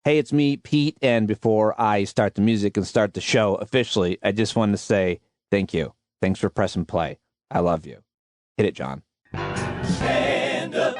Hey, it's me, Pete, and before I start the music and start the show officially, I just wanted to say thank you. Thanks for pressing play. I love you. Hit it, John. Stand up.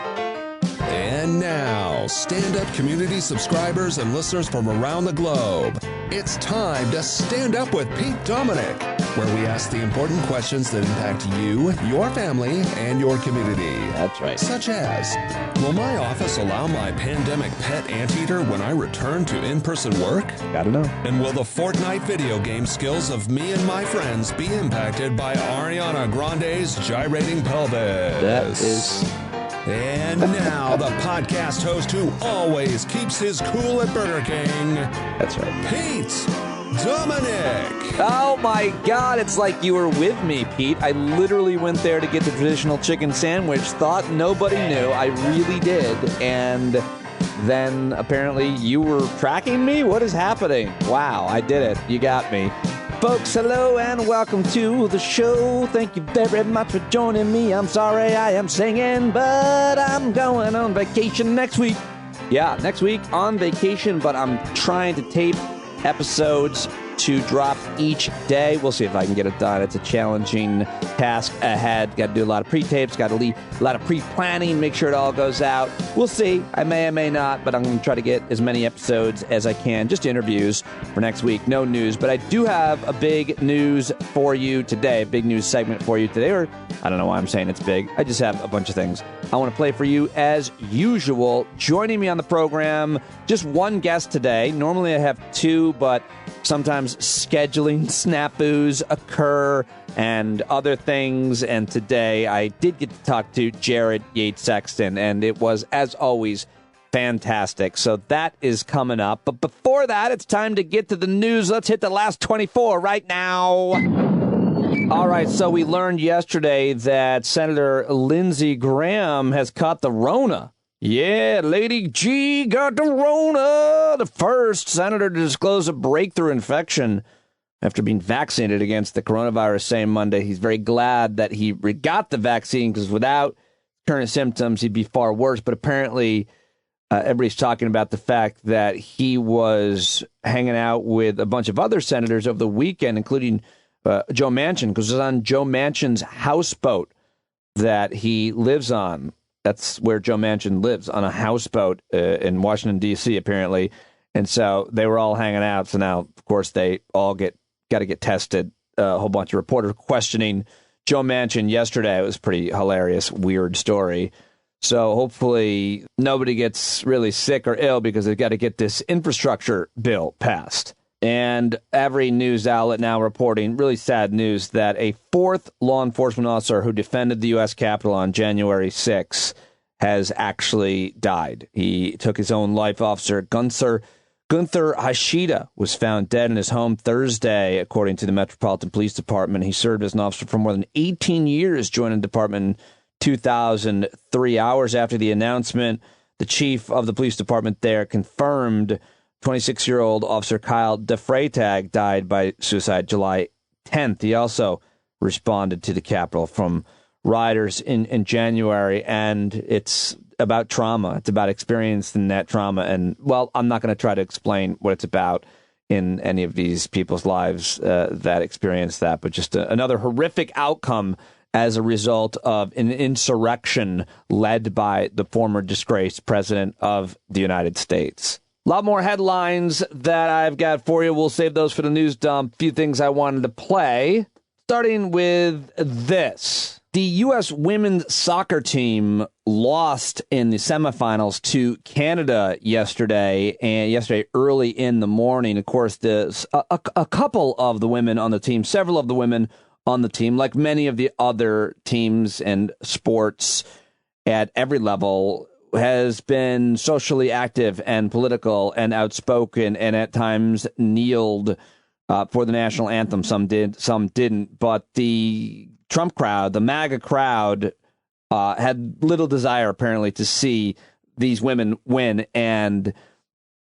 And now, stand-up community subscribers and listeners from around the globe, it's time to Stand Up with Pete Dominic, where we ask the important questions that impact you, your family, and your community. That's right. Such as, will my office allow my pandemic pet anteater when I return to in-person work? Gotta know. And will the Fortnite video game skills of me and my friends be impacted by Ariana Grande's gyrating pelvis? That is... And now, the podcast host who always keeps his cool at Burger King. That's right. Pete Dominic. Oh my God, it's like you were with me, Pete. I literally went there to get the traditional chicken sandwich, thought nobody knew. I really did. And then apparently you were tracking me? What is happening? Wow, I did it. You got me. Folks, hello and welcome to the show. Thank you very much for joining me. I'm sorry I am singing, but I'm going on vacation next week. Yeah, next week on vacation, but I'm trying to tape episodes to drop each day. We'll see if I can get it done. It's a challenging task ahead. Got to do a lot of pre-tapes, got to leave a lot of pre-planning, make sure it all goes out. We'll see. I may or may not, but I'm going to try to get as many episodes as I can, just interviews for next week. No news, but I do have a big news for you today, a big news segment for you today, or I don't know why I'm saying it's big. I just have a bunch of things I want to play for you as usual. Joining me on the program, just one guest today. Normally I have two, but sometimes scheduling snafus occur and other things. And today I did get to talk to Jared Yates Sexton, and it was, as always, fantastic. So that is coming up. But before that, it's time to get to the news. Let's hit the last 24 right now. All right, so we learned yesterday that Senator Lindsey Graham has caught the Rona. Yeah, Lady G got the Rona, the first senator to disclose a breakthrough infection after being vaccinated against the coronavirus, saying Monday he's very glad that he got the vaccine because without current symptoms, he'd be far worse. But apparently, everybody's talking about the fact that he was hanging out with a bunch of other senators over the weekend, including Joe Manchin, because it was on Joe Manchin's houseboat that he lives on. That's where Joe Manchin lives, on a houseboat in Washington, D.C., apparently. And so they were all hanging out. So now, of course, they all got to get tested. A whole bunch of reporters questioning Joe Manchin yesterday. It was pretty hilarious, weird story. So hopefully nobody gets really sick or ill because they've got to get this infrastructure bill passed. And every news outlet now reporting really sad news that a fourth law enforcement officer who defended the U.S. Capitol on January 6th has actually died. He took his own life. Officer Gunther Hashida was found dead in his home Thursday, according to the Metropolitan Police Department. He served as an officer for more than 18 years, joining the department in 2003. Hours after the announcement, the chief of the police department there confirmed 26-year-old Officer Kyle DeFreytag died by suicide July 10th. He also responded to the Capitol from rioters in January, and it's about trauma. It's about experiencing that trauma. And, well, I'm not going to try to explain what it's about in any of these people's lives that experience that, but just another horrific outcome as a result of an insurrection led by the former disgraced president of the United States. A lot more headlines that I've got for you. We'll save those for the news dump. A few things I wanted to play, starting with this. The U.S. women's soccer team lost in the semifinals to Canada yesterday, and yesterday early in the morning. Of course, a couple of the women on the team, several of the women on the team, like many of the other teams and sports at every level, has been socially active and political and outspoken, and at times kneeled for the national anthem. Some did, some didn't. But the Trump crowd, the MAGA crowd, had little desire, apparently, to see these women win, and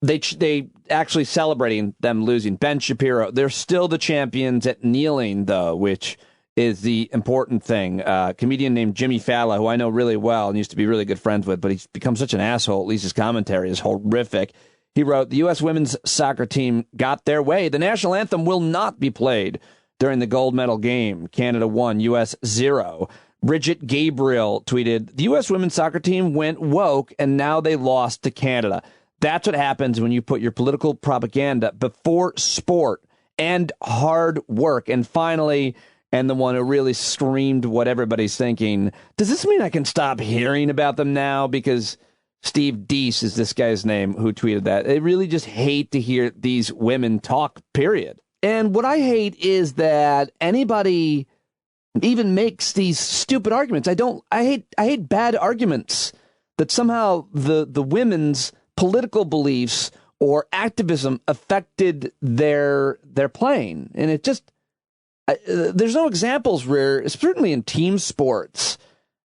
they actually celebrating them losing. Ben Shapiro, they're still the champions at kneeling, though, which is the important thing. A comedian named Jimmy Fallon, who I know really well and used to be really good friends with, but he's become such an asshole. At least his commentary is horrific. He wrote, the U.S. women's soccer team got their way. The national anthem will not be played during the gold medal game. Canada 1, U.S. 0. Bridget Gabriel tweeted, the U.S. women's soccer team went woke and now they lost to Canada. That's what happens when you put your political propaganda before sport and hard work. And finally, and the one who really screamed what everybody's thinking, does this mean I can stop hearing about them now? Because Steve Deese is this guy's name who tweeted that. They really just hate to hear these women talk, period. And what I hate is that anybody even makes these stupid arguments. I hate bad arguments that somehow the women's political beliefs or activism affected their playing. And it just, there's no examples where, certainly in team sports,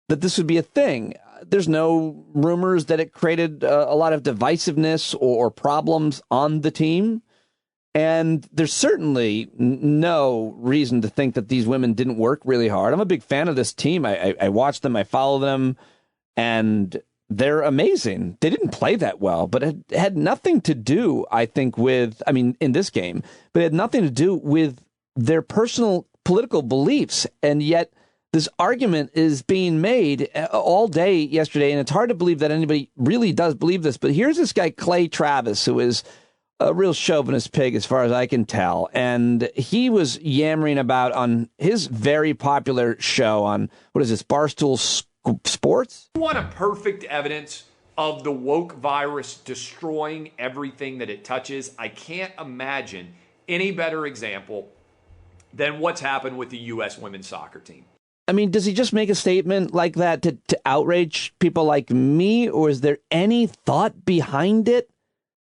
that this would be a thing. There's no rumors that it created a lot of divisiveness or problems on the team. And there's certainly no reason to think that these women didn't work really hard. I'm a big fan of this team. I watch them, I follow them, and they're amazing. They didn't play that well, but it had nothing to do, I think, with, I mean, in this game, but it had nothing to do with their personal political beliefs. And yet this argument is being made all day yesterday, and it's hard to believe that anybody really does believe this. But here's this guy, Clay Travis, who is a real chauvinist pig as far as I can tell. And he was yammering about on his very popular show on, what is this, Barstool Sports? You want a perfect evidence of the woke virus destroying everything that it touches? I can't imagine any better example than what's happened with the U.S. women's soccer team. I mean, does he just make a statement like that to outrage people like me, or is there any thought behind it?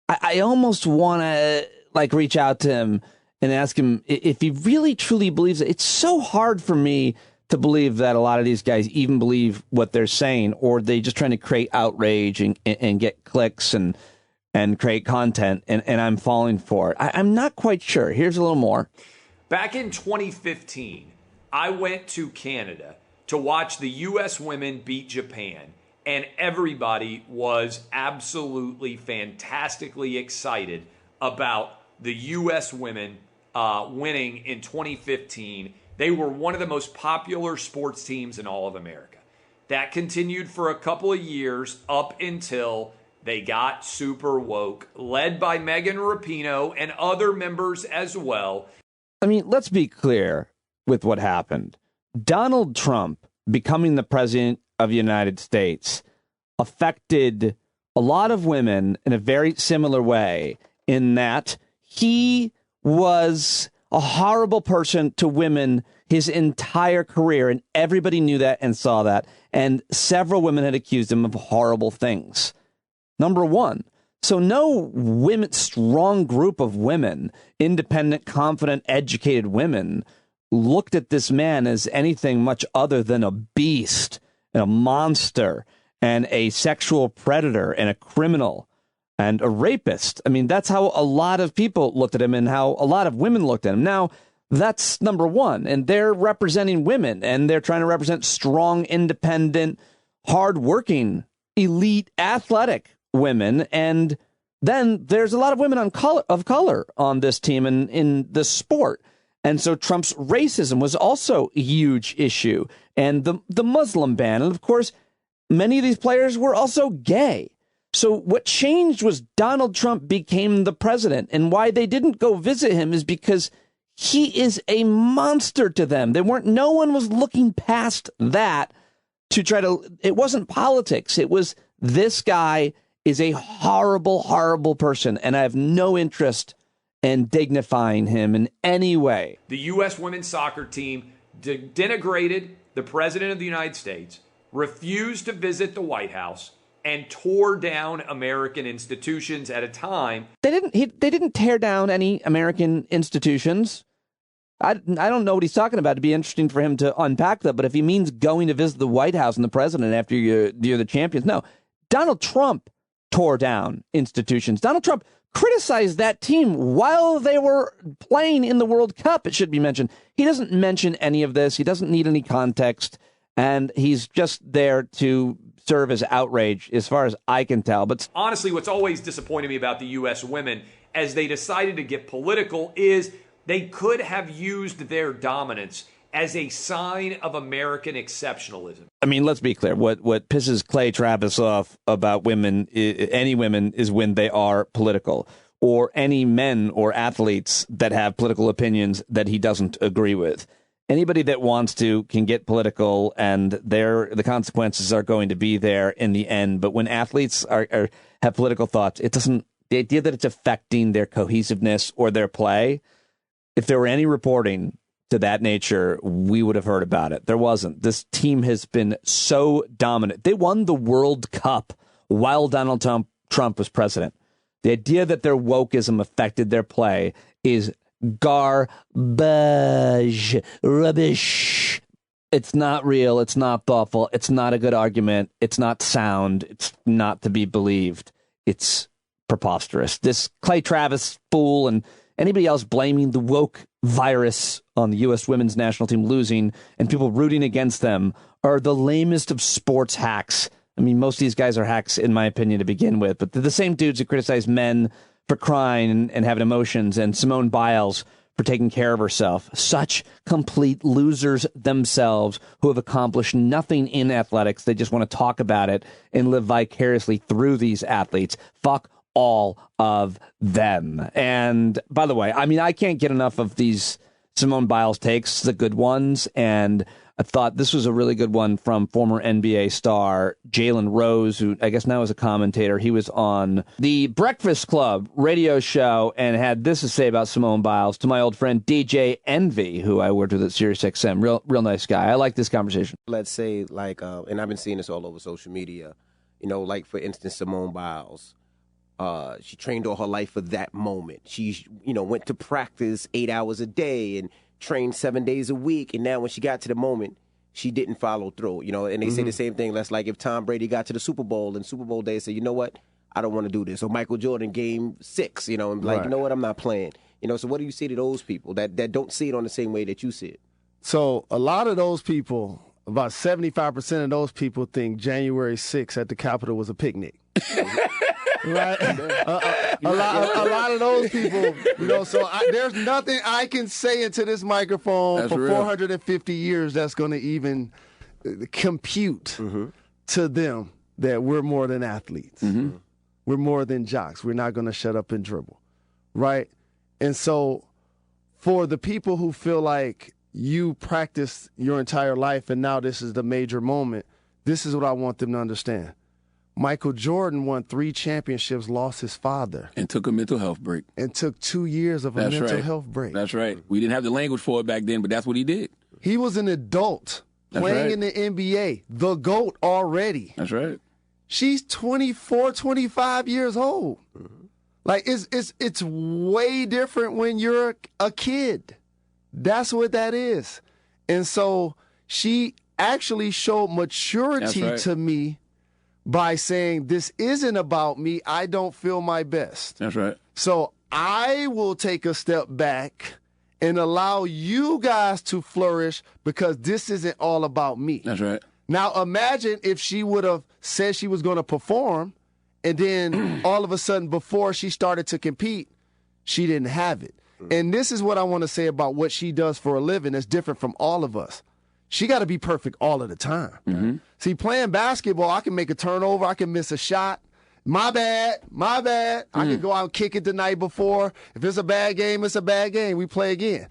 I almost want to reach out to him and ask him if he really truly believes it. It's so hard for me to believe that a lot of these guys even believe what they're saying, or they just trying to create outrage and get clicks and create content, and I'm falling for it. I'm not quite sure. Here's a little more. Back in 2015, I went to Canada to watch the U.S. women beat Japan. And everybody was absolutely fantastically excited about the U.S. women winning in 2015. They were one of the most popular sports teams in all of America. That continued for a couple of years up until they got super woke, led by Megan Rapinoe and other members as well. I mean, let's be clear with what happened. Donald Trump becoming the president of the United States affected a lot of women in a very similar way, in that he was a horrible person to women his entire career, and everybody knew that and saw that, and several women had accused him of horrible things. Number one. So no strong group of women, independent, confident, educated women, looked at this man as anything much other than a beast and a monster and a sexual predator and a criminal and a rapist. I mean, that's how a lot of people looked at him and how a lot of women looked at him. Now, that's number one. And they're representing women, and they're trying to represent strong, independent, hardworking, elite, athletic women. And then there's a lot of women of color on this team and in the sport. And so Trump's racism was also a huge issue, and the Muslim ban. And of course, many of these players were also gay. So what changed was Donald Trump became the president, and why they didn't go visit him is because he is a monster to them. No one was looking past that to try to, it wasn't politics. It was, this guy is a horrible, horrible person, and I have no interest and dignifying him in any way. The U.S. women's soccer team denigrated the president of the United States, refused to visit the White House, and tore down American institutions at a time. They didn't tear down any American institutions. I don't know what he's talking about. It'd be interesting for him to unpack that. But if he means going to visit the White House and the president after you're the champions, no. Donald Trump tore down institutions. Donald Trump criticized that team while they were playing in the World Cup, it should be mentioned. He doesn't mention any of this. He doesn't need any context. And he's just there to serve as outrage, as far as I can tell. But honestly, what's always disappointed me about the U.S. women as they decided to get political is they could have used their dominance as a sign of American exceptionalism. I mean, let's be clear. What pisses Clay Travis off about women, any women, is when they are political, or any men or athletes that have political opinions that he doesn't agree with. Anybody that wants to can get political, and the consequences are going to be there in the end. But when athletes have political thoughts, it doesn't. The idea that it's affecting their cohesiveness or their play. If there were any reporting to that nature, we would have heard about it. There wasn't. This team has been so dominant. They won the World Cup while Donald Trump was president. The idea that their wokeism affected their play is garbage, rubbish. It's not real. It's not thoughtful. It's not a good argument. It's not sound. It's not to be believed. It's preposterous. This Clay Travis fool and anybody else blaming the woke virus on the U.S. women's national team losing and people rooting against them are the lamest of sports hacks. I mean, most of these guys are hacks, in my opinion, to begin with, but they're the same dudes who criticize men for crying and having emotions, and Simone Biles for taking care of herself. Such complete losers themselves who have accomplished nothing in athletics. They just want to talk about it and live vicariously through these athletes. Fuck all of them. And by the way, I mean, I can't get enough of these Simone Biles takes, the good ones. And I thought this was a really good one from former NBA star Jalen Rose, who I guess now is a commentator. He was on the Breakfast Club radio show and had this to say about Simone Biles to my old friend DJ Envy, who I worked with at SiriusXM. Real nice guy. I like this conversation. Let's say, like, and I've been seeing this all over social media, you know, like, for instance, Simone Biles. She trained all her life for that moment. She, went to practice 8 hours a day and trained 7 days a week. And now when she got to the moment, she didn't follow through, and they say the same thing. That's like if Tom Brady got to the Super Bowl and Super Bowl day said, you know what, I don't want to do this. Or Michael Jordan, game 6, and like, right. You know what, I'm not playing. So what do you say to those people that don't see it on the same way that you see it? So a lot of those people, about 75% of those people think January 6th at the Capitol was a picnic. Right, a lot of those people, So there's nothing I can say into this microphone that's for real. 450 years that's going to even compute to them that we're more than athletes. Mm-hmm. We're more than jocks. We're not going to shut up and dribble, right? And so, for the people who feel like you practiced your entire life and now this is the major moment, this is what I want them to understand. Michael Jordan won 3 championships, lost his father. And took a mental health break. And took 2 years of a mental health break. That's right. We didn't have the language for it back then, but that's what he did. He was an adult playing in the NBA, the GOAT already. That's right. She's 24, 25 years old. Mm-hmm. Like, it's way different when you're a kid. That's what that is. And so she actually showed maturity to me by saying, this isn't about me. I don't feel my best. That's right. So I will take a step back and allow you guys to flourish because this isn't all about me. That's right. Now imagine if she would have said she was going to perform and then all of a sudden before she started to compete, she didn't have it. And this is what I want to say about what she does for a living that's different from all of us. She got to be perfect all of the time. Mm-hmm. See, playing basketball, I can make a turnover. I can miss a shot. My bad. I can go out and kick it the night before. If it's a bad game, it's a bad game. We play again.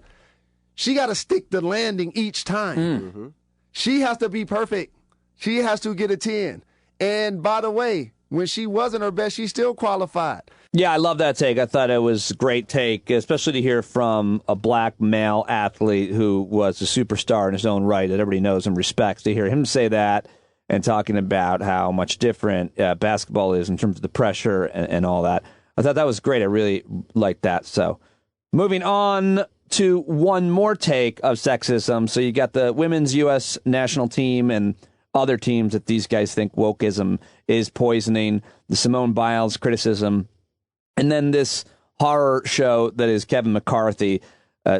She got to stick the landing each time. Mm-hmm. She has to be perfect. She has to get a 10. And by the way, when she wasn't her best, she still qualified. Yeah, I love that take. I thought it was a great take, especially to hear from a black male athlete who was a superstar in his own right that everybody knows and respects. To hear him say that and talking about how much different basketball is in terms of the pressure and all that. I thought that was great. I really liked that. So moving on to one more take of sexism. So you got the women's U.S. national team and other teams that these guys think wokeism is poisoning, the Simone Biles criticism, and then this horror show that is Kevin McCarthy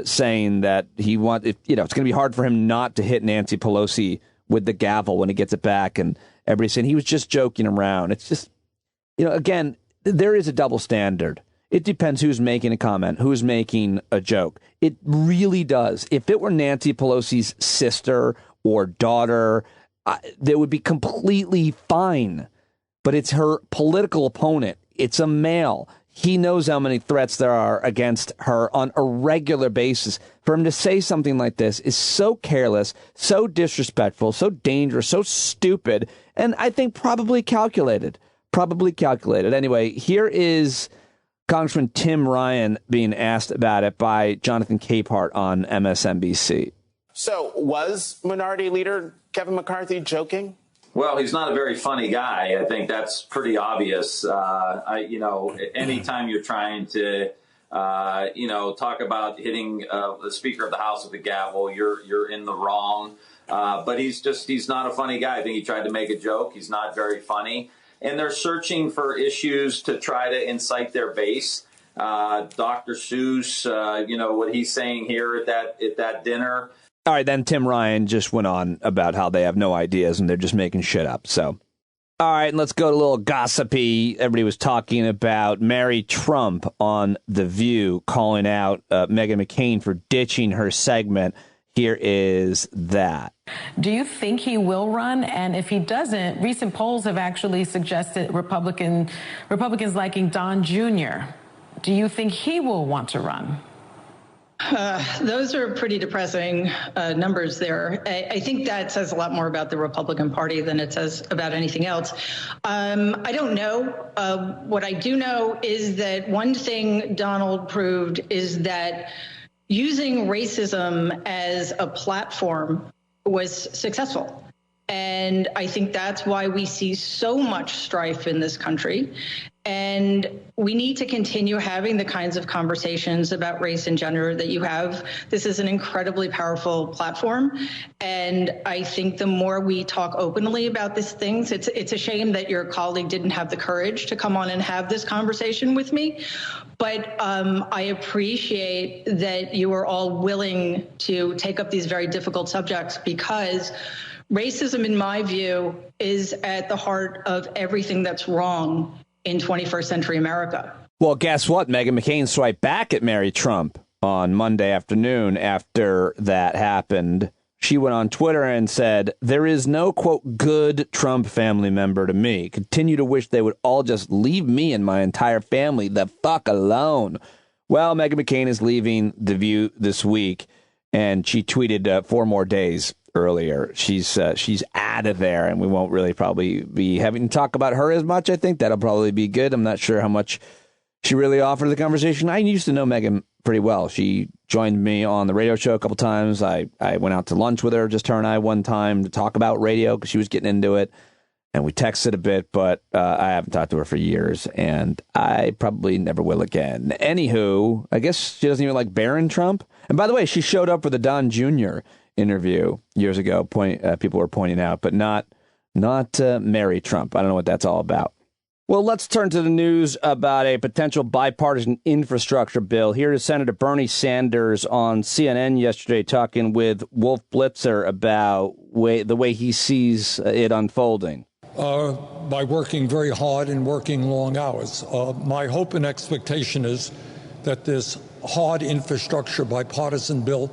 saying that it's going to be hard for him not to hit Nancy Pelosi with the gavel when he gets it back, and everybody's saying he was just joking around. It's just, again, there is a double standard. It depends who's making a comment, who's making a joke. It really does. If it were Nancy Pelosi's sister or daughter, that would be completely fine. But it's her political opponent. It's a male. He knows how many threats there are against her on a regular basis. For him to say something like this is so careless, so disrespectful, so dangerous, so stupid, and I think probably calculated. Anyway, here is Congressman Tim Ryan being asked about it by Jonathan Capehart on MSNBC. So was Minority Leader Kevin McCarthy joking? Well, he's not a very funny guy. I think that's pretty obvious. Anytime you're trying to, talk about hitting the Speaker of the House with a gavel, you're in the wrong. But he's not a funny guy. I think he tried to make a joke. He's not very funny. And they're searching for issues to try to incite their base. Dr. Seuss, what he's saying here at that dinner. All right, then Tim Ryan just went on about how they have no ideas and they're just making shit up. So, all right, and let's go to a little gossipy. Everybody was talking about Mary Trump on The View, calling out Meghan McCain for ditching her segment. Here is that. Do you think he will run? And if he doesn't, recent polls have actually suggested Republicans liking Don Jr. Do you think he will want to run? Those are pretty depressing numbers there. I think that says a lot more about the Republican Party than it says about anything else. I don't know. What I do know is that one thing Donald proved is that using racism as a platform was successful. And I think that's why we see so much strife in this country. And we need to continue having the kinds of conversations about race and gender that you have. This is an incredibly powerful platform. And I think the more we talk openly about these things, it's a shame that your colleague didn't have the courage to come on and have this conversation with me. But I appreciate that you are all willing to take up these very difficult subjects, because racism, in my view, is at the heart of everything that's wrong in 21st century America. Well, guess what? Meghan McCain swiped back at Mary Trump on Monday afternoon after that happened. She went on Twitter and said, "There is no, quote, good Trump family member to me. Continue to wish they would all just leave me and my entire family the fuck alone." Well, Meghan McCain is leaving The View this week, and she tweeted 4 more days earlier. She's out of there, and we won't really probably be having to talk about her as much. I think that'll probably be good. I'm not sure how much she really offered the conversation. I used to know Meghan pretty well. She joined me on the radio show a couple times. I went out to lunch with her, just her and I, one time to talk about radio because she was getting into it, and we texted a bit, but I haven't talked to her for years, and I probably never will again. Anywho, I guess she doesn't even like Barron Trump. And by the way, she showed up for the Don Jr. interview years ago. People were pointing out, but not Mary Trump. I don't know what that's all about. Well, let's turn to the news about a potential bipartisan infrastructure bill. Here is Senator Bernie Sanders on CNN yesterday talking with Wolf Blitzer about the way he sees it unfolding. By working very hard and working long hours. My hope and expectation is that this hard infrastructure bipartisan bill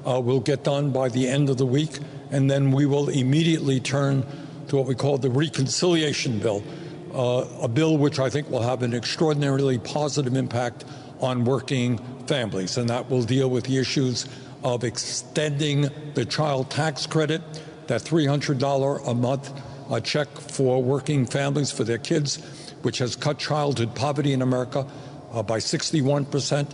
will get done by the end of the week, and then we will immediately turn to what we call the reconciliation bill, a bill which I think will have an extraordinarily positive impact on working families, and that will deal with the issues of extending the child tax credit, that $300 a month check for working families for their kids, which has cut childhood poverty in America by 61%,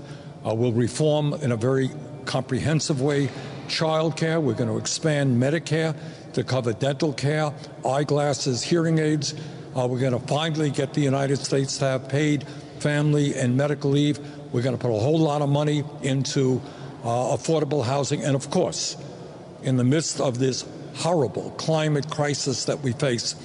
will reform in a very comprehensive way child care. We're going to expand Medicare to cover dental care, eyeglasses, hearing aids. We're going to finally get the United States to have paid family and medical leave. We're going to put a whole lot of money into affordable housing. And of course, in the midst of this horrible climate crisis that we face,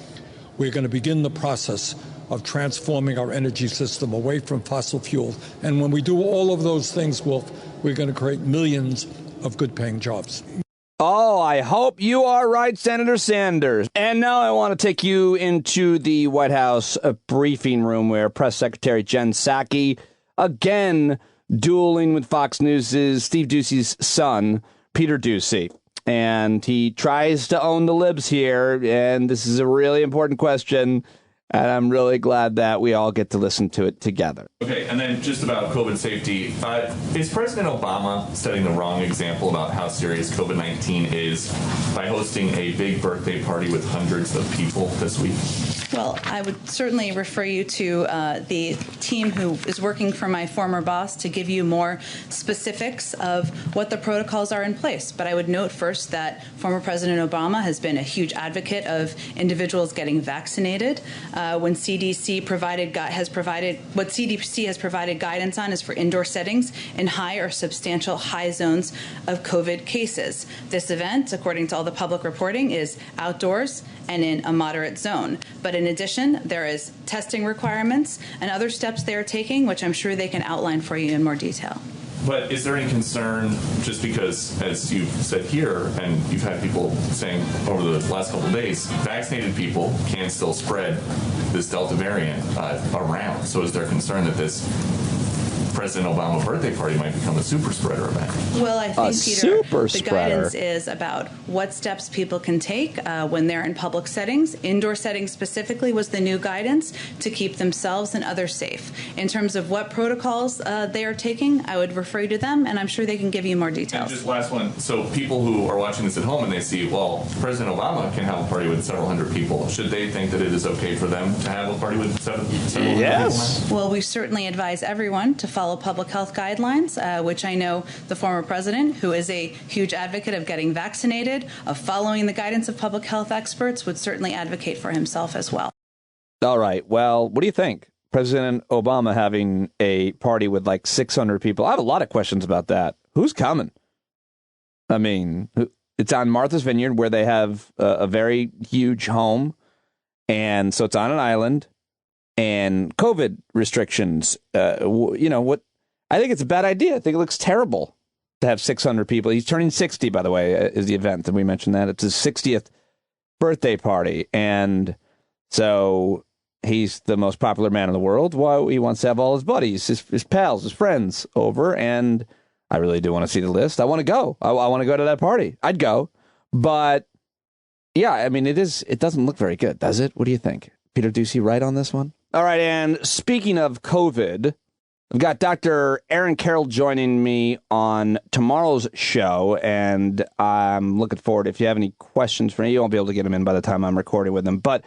we're going to begin the process of transforming our energy system away from fossil fuels. And when we do all of those things, Wolf, we're going to create millions of good-paying jobs. Oh, I hope you are right, Senator Sanders. And now I want to take you into the White House briefing room where Press Secretary Jen Psaki, again dueling with Fox News' Steve Doocy's son, Peter Doocy. And he tries to own the libs here, and this is a really important question. And I'm really glad that we all get to listen to it together. Okay, and then just about COVID safety. Is President Obama setting the wrong example about how serious COVID-19 is by hosting a big birthday party with hundreds of people this week? Well, I would certainly refer you to the team who is working for my former boss to give you more specifics of what the protocols are in place. But I would note first that former President Obama has been a huge advocate of individuals getting vaccinated. When CDC has provided guidance on is for indoor settings in high or substantial high zones of COVID cases. This event, according to all the public reporting, is outdoors and in a moderate zone. But in addition, there is testing requirements and other steps they are taking, which I'm sure they can outline for you in more detail. But is there any concern, just because, as you've said here, and you've had people saying over the last couple of days, vaccinated people can still spread this Delta variant around. So is there concern that this President Obama birthday party might become a super spreader event? Well, I think, Peter, the guidance is about what steps people can take when they're in public settings. Indoor settings specifically was the new guidance to keep themselves and others safe. In terms of what protocols they are taking, I would refer you to them, and I'm sure they can give you more details. And just last one. So people who are watching this at home and they see, well, President Obama can have a party with several hundred people. Should they think that it is okay for them to have a party with several hundred people? Well, we certainly advise everyone to follow public health guidelines, which I know the former president, who is a huge advocate of getting vaccinated, of following the guidance of public health experts, would certainly advocate for himself as well. All right. Well, what do you think? President Obama having a party with like 600 people. I have a lot of questions about that. Who's coming? I mean, it's on Martha's Vineyard, where they have a very huge home. And so it's on an island. And COVID restrictions, what? I think it's a bad idea. I think it looks terrible to have 600 people. He's turning 60, by the way, is the event. And we mentioned that. It's his 60th birthday party. And so he's the most popular man in the world. Well, he wants to have all his buddies, his pals, his friends over. And I really do want to see the list. I want to go. I want to go to that party. I'd go. But yeah, I mean, it doesn't look very good, does it? What do you think? Peter Doocy right on this one? All right, and speaking of COVID, I've got Dr. Aaron Carroll joining me on tomorrow's show, and I'm looking forward. If you have any questions for me, you won't be able to get them in by the time I'm recording with them. But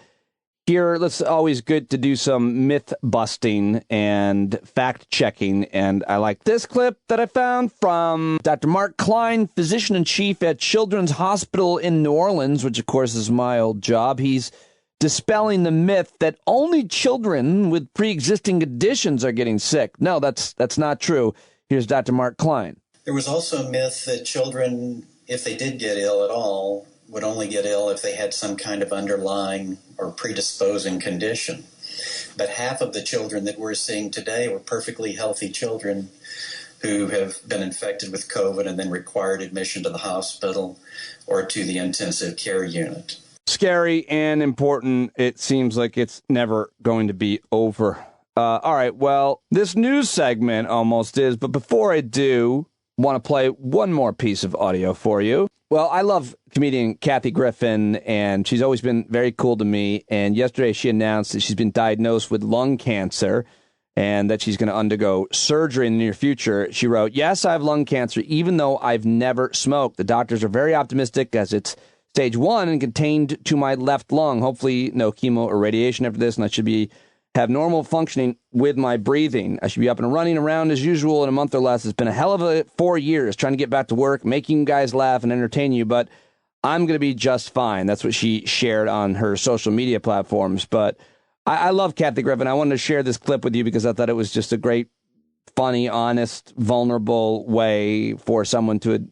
here, it's always good to do some myth busting and fact checking. And I like this clip that I found from Dr. Mark Klein, physician-in-chief at Children's Hospital in New Orleans, which, of course, is my old job. He's dispelling the myth that only children with pre-existing conditions are getting sick. No, that's not true. Here's Dr. Mark Klein. There was also a myth that children, if they did get ill at all, would only get ill if they had some kind of underlying or predisposing condition. But half of the children that we're seeing today were perfectly healthy children who have been infected with COVID and then required admission to the hospital or to the intensive care unit. Scary and important. It seems like it's never going to be over. All right, well, this news segment almost is, but before I do, want to play one more piece of audio for you. Well, I love comedian Kathy Griffin, and she's always been very cool to me, and yesterday she announced that she's been diagnosed with lung cancer and that she's going to undergo surgery in the near future. She wrote, "Yes, I have lung cancer, even though I've never smoked. The doctors are very optimistic as it's stage 1 and contained to my left lung. Hopefully no chemo or radiation after this, and I should have normal functioning with my breathing. I should be up and running around as usual in a month or less. It's been a hell of a 4 years trying to get back to work, making you guys laugh and entertain you, but I'm going to be just fine." That's what she shared on her social media platforms. But I love Kathy Griffin. I wanted to share this clip with you because I thought it was just a great, funny, honest, vulnerable way for someone to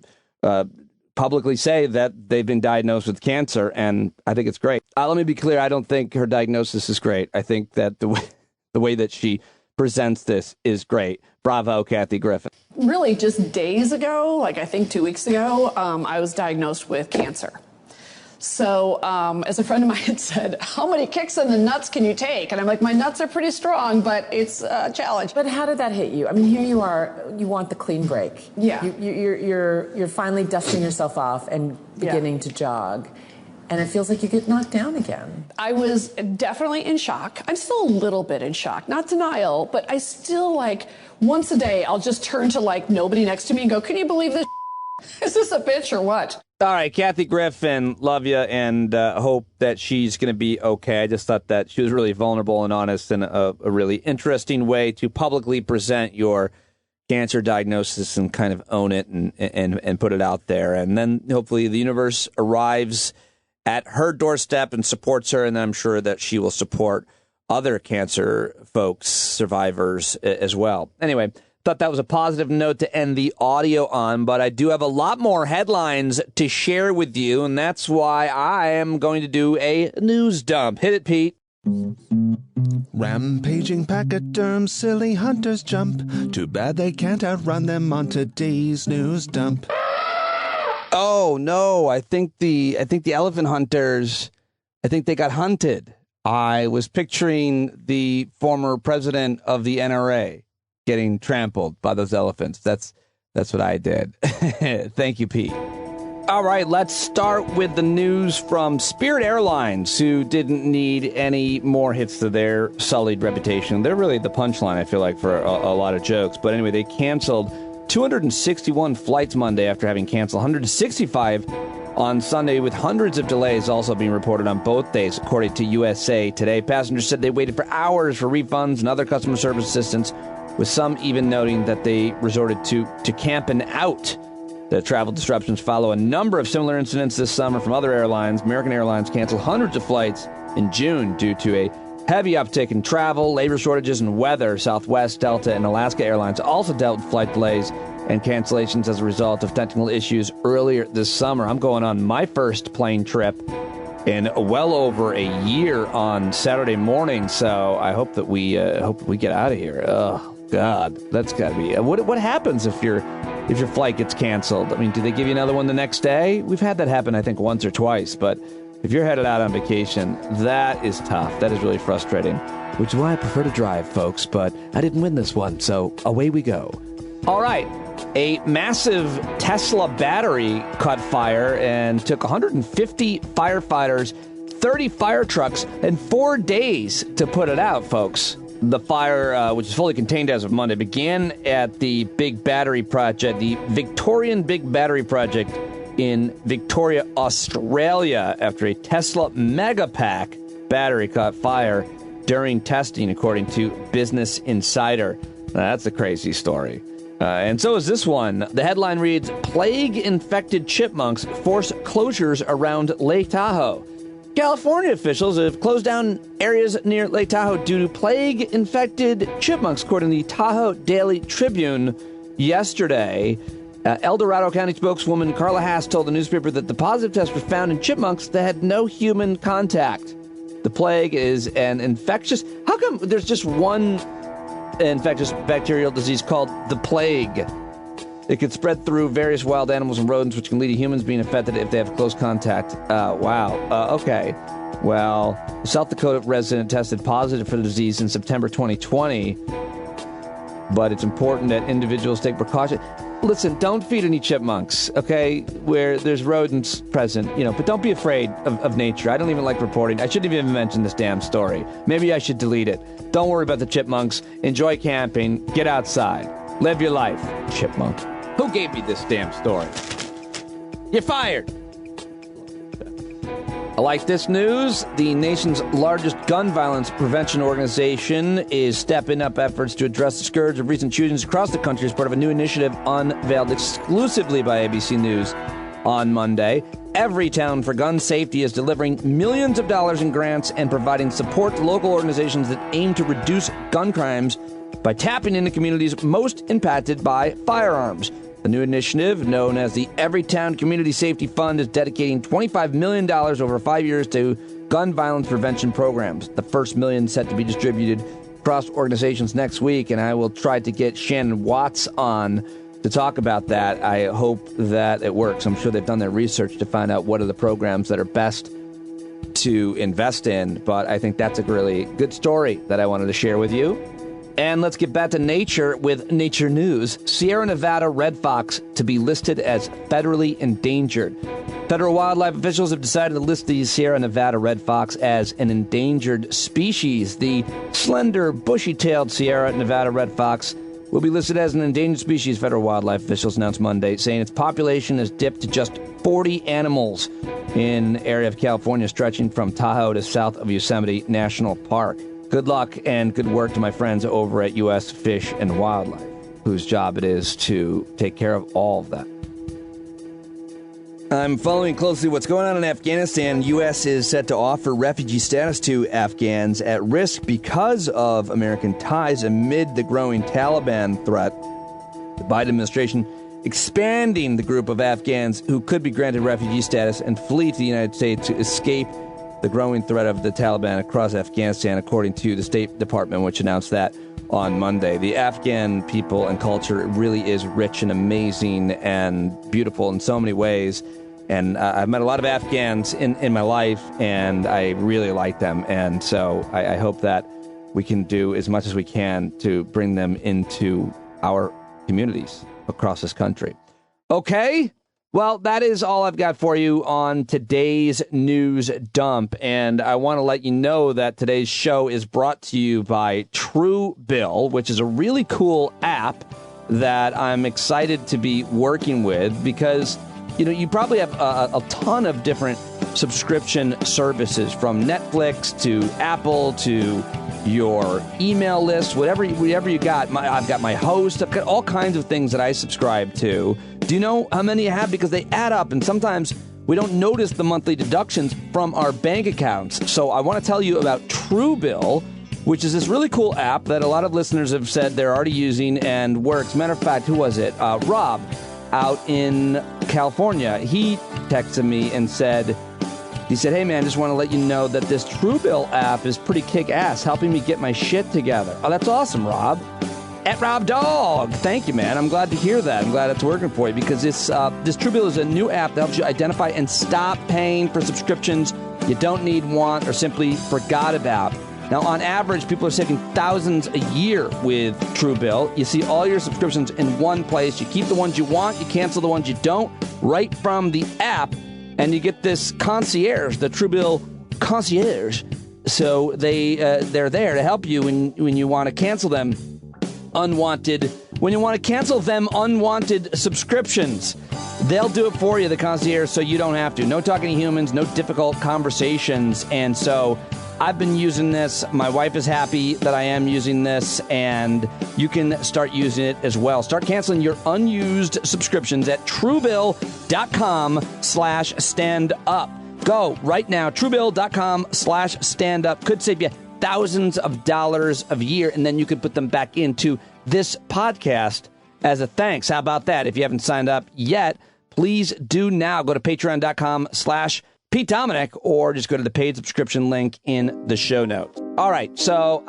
publicly say that they've been diagnosed with cancer, and I think it's great. Let me be clear. I don't think her diagnosis is great. I think that the way that she presents this is great. Bravo, Kathy Griffin. Really, just days ago, like I think 2 weeks ago, I was diagnosed with cancer. So as a friend of mine had said, how many kicks in the nuts can you take? And I'm like, my nuts are pretty strong, but it's a challenge. But how did that hit you? I mean, here you are, you want the clean break. Yeah. You're finally dusting yourself off and beginning to jog. And it feels like you get knocked down again. I was definitely in shock. I'm still a little bit in shock, not denial, but I still like once a day, I'll just turn to like nobody next to me and go, can you believe this? Is this a bitch or what? All right, Kathy Griffin, love you, and hope that she's going to be okay. I just thought that she was really vulnerable and honest in a really interesting way to publicly present your cancer diagnosis and kind of own it and put it out there. And then hopefully the universe arrives at her doorstep and supports her, and then I'm sure that she will support other cancer folks, survivors as well. Anyway, thought that was a positive note to end the audio on, but I do have a lot more headlines to share with you, and that's why I am going to do a news dump. Hit it, Pete. Rampaging pachyderms, silly hunters jump. Too bad they can't outrun them on today's news dump. Oh no, I think the elephant hunters, I think they got hunted. I was picturing the former president of the NRA getting trampled by those elephants. That's what I did. Thank you, Pete. All right, let's start with the news from Spirit Airlines, who didn't need any more hits to their sullied reputation. They're really the punchline, I feel like, for a lot of jokes. But anyway, they canceled 261 flights Monday after having canceled 165 on Sunday, with hundreds of delays also being reported on both days, according to USA Today. Passengers said they waited for hours for refunds and other customer service assistance, with some even noting that they resorted to camping out. The travel disruptions follow a number of similar incidents this summer from other airlines. American Airlines canceled hundreds of flights in June due to a heavy uptick in travel, labor shortages, and weather. Southwest, Delta, and Alaska Airlines also dealt with flight delays and cancellations as a result of technical issues earlier this summer. I'm going on my first plane trip in well over a year on Saturday morning, so I hope that we get out of here. Oh God, that's got to be what happens if your flight gets canceled? I mean, do they give you another one the next day? We've had that happen, I think, once or twice, but if you're headed out on vacation, that is tough. That is really frustrating, which is why I prefer to drive, folks, but I didn't win this one, so away we go. All right. A massive Tesla battery caught fire and took 150 firefighters, 30 fire trucks, and 4 days to put it out, folks. The fire, which is fully contained as of Monday, began at the Big Battery Project, the Victorian Big Battery Project in Victoria, Australia, after a Tesla Megapack battery caught fire during testing, according to Business Insider. That's a crazy story. And so is this one. The headline reads, Plague-infected chipmunks force closures around Lake Tahoe. California officials have closed down areas near Lake Tahoe due to plague-infected chipmunks, according to the Tahoe Daily Tribune yesterday. El Dorado County spokeswoman Carla Haas told the newspaper that the positive test was found in chipmunks that had no human contact. The plague is an infectious... How come there's just one infectious bacterial disease called the plague? It could spread through various wild animals and rodents, which can lead to humans being infected if they have close contact. Wow. Okay. Well, a South Dakota resident tested positive for the disease in September 2020, but it's important that individuals take precaution. Listen, don't feed any chipmunks, okay, where there's rodents present, but don't be afraid of nature. I don't even like reporting. I shouldn't even mention this damn story. Maybe I should delete it. Don't worry about the chipmunks. Enjoy camping. Get outside. Live your life, chipmunk. Who gave me this damn story? You're fired. I like this news. The nation's largest gun violence prevention organization is stepping up efforts to address the scourge of recent shootings across the country as part of a new initiative unveiled exclusively by ABC News on Monday. Everytown for Gun Safety is delivering millions of dollars in grants and providing support to local organizations that aim to reduce gun crimes by tapping into communities most impacted by firearms. The new initiative, known as the Everytown Community Safety Fund, is dedicating $25 million over 5 years to gun violence prevention programs. The first $1 million set to be distributed Cross organizations next week, and I will try to get Shannon Watts on to talk about that. I hope that it works. I'm sure they've done their research to find out what are the programs that are best to invest in, but I think that's a really good story that I wanted to share with you. And let's get back to nature with nature news. Sierra Nevada red fox to be listed as federally endangered. Federal wildlife officials have decided to list the Sierra Nevada red fox as an endangered species. The slender, bushy-tailed Sierra Nevada red fox will be listed as an endangered species, federal wildlife officials announced Monday, saying its population has dipped to just 40 animals in an area of California stretching from Tahoe to south of Yosemite National Park. Good luck and good work to my friends over at U.S. Fish and Wildlife, whose job it is to take care of all of that. I'm following closely what's going on in Afghanistan. U.S. is set to offer refugee status to Afghans at risk because of American ties amid the growing Taliban threat. The Biden administration expanding the group of Afghans who could be granted refugee status and flee to the United States to escape the growing threat of the Taliban across Afghanistan, according to the State Department, which announced that on Monday. The Afghan people and culture really is rich and amazing and beautiful in so many ways. And I've met a lot of Afghans in my life, and I really like them. And so I hope that we can do as much as we can to bring them into our communities across this country. Okay? Well, that is all I've got for you on today's news dump, and I want to let you know that today's show is brought to you by Truebill, which is a really cool app that I'm excited to be working with because, you know, you probably have a ton of different subscription services from Netflix to Apple to your email list, whatever you got. I've got my host. I've got all kinds of things that I subscribe to. Do you know how many you have? Because they add up, and sometimes we don't notice the monthly deductions from our bank accounts. So I want to tell you about Truebill, which is this really cool app that a lot of listeners have said they're already using and works. Matter of fact, who was it? Rob out in California. He texted me and said, hey, man, just want to let you know that this Truebill app is pretty kick-ass, helping me get my shit together. Oh, that's awesome, Rob. At Rob Dog. Thank you, man. I'm glad to hear that. I'm glad it's working for you because this Truebill is a new app that helps you identify and stop paying for subscriptions you don't need, want, or simply forgot about. Now, on average, people are saving thousands a year with Truebill. You see all your subscriptions in one place. You keep the ones you want. You cancel the ones you don't right from the app. And you get this concierge, the Truebill concierge. So they're there to help you when you want to cancel them unwanted subscriptions. They'll do it for you, the concierge, so you don't have to. No talking to humans, no difficult conversations. And so I've been using this. My wife is happy that I am using this, and you can start using it as well. Start canceling your unused subscriptions at Truebill.com/standup. Go right now, Truebill.com/standup. Could save you thousands of dollars a year, and then you could put them back into this podcast as a thanks. How about that? If you haven't signed up yet, please do now. Go to patreon.com/Pete Dominic, or just go to the paid subscription link in the show notes. All right, so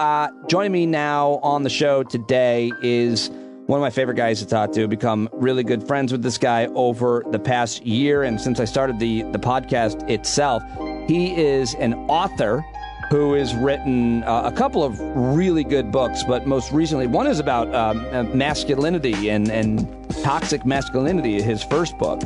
joining me now on the show today is one of my favorite guys to talk to. Become really good friends with this guy over the past year, and since I started the podcast itself. He is an author who has written a couple of really good books, but most recently, one is about masculinity and toxic masculinity, his first book,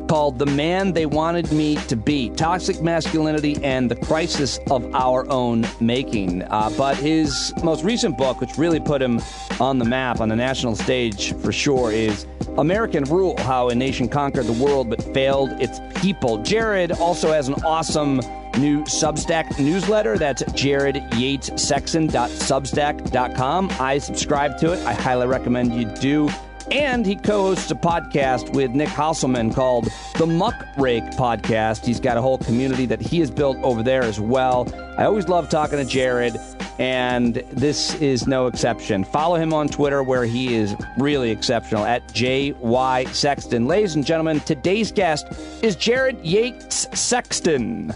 called The Man They Wanted Me to Be, Toxic Masculinity and the Crisis of Our Own Making. But his most recent book, which really put him on the map, on the national stage for sure, is American Rule, How a Nation Conquered the World but Failed Its People. Jared also has an awesome new Substack newsletter. That's jaredyatessexton.substack.com. I subscribe to it. I highly recommend you do. And he co-hosts a podcast with Nick Hasselman called The Muck Rake Podcast. He's got a whole community that he has built over there as well. I always love talking to Jared, and this is no exception. Follow him on Twitter, where he is really exceptional, at JY Sexton. Ladies and gentlemen, today's guest is Jared Yates Sexton.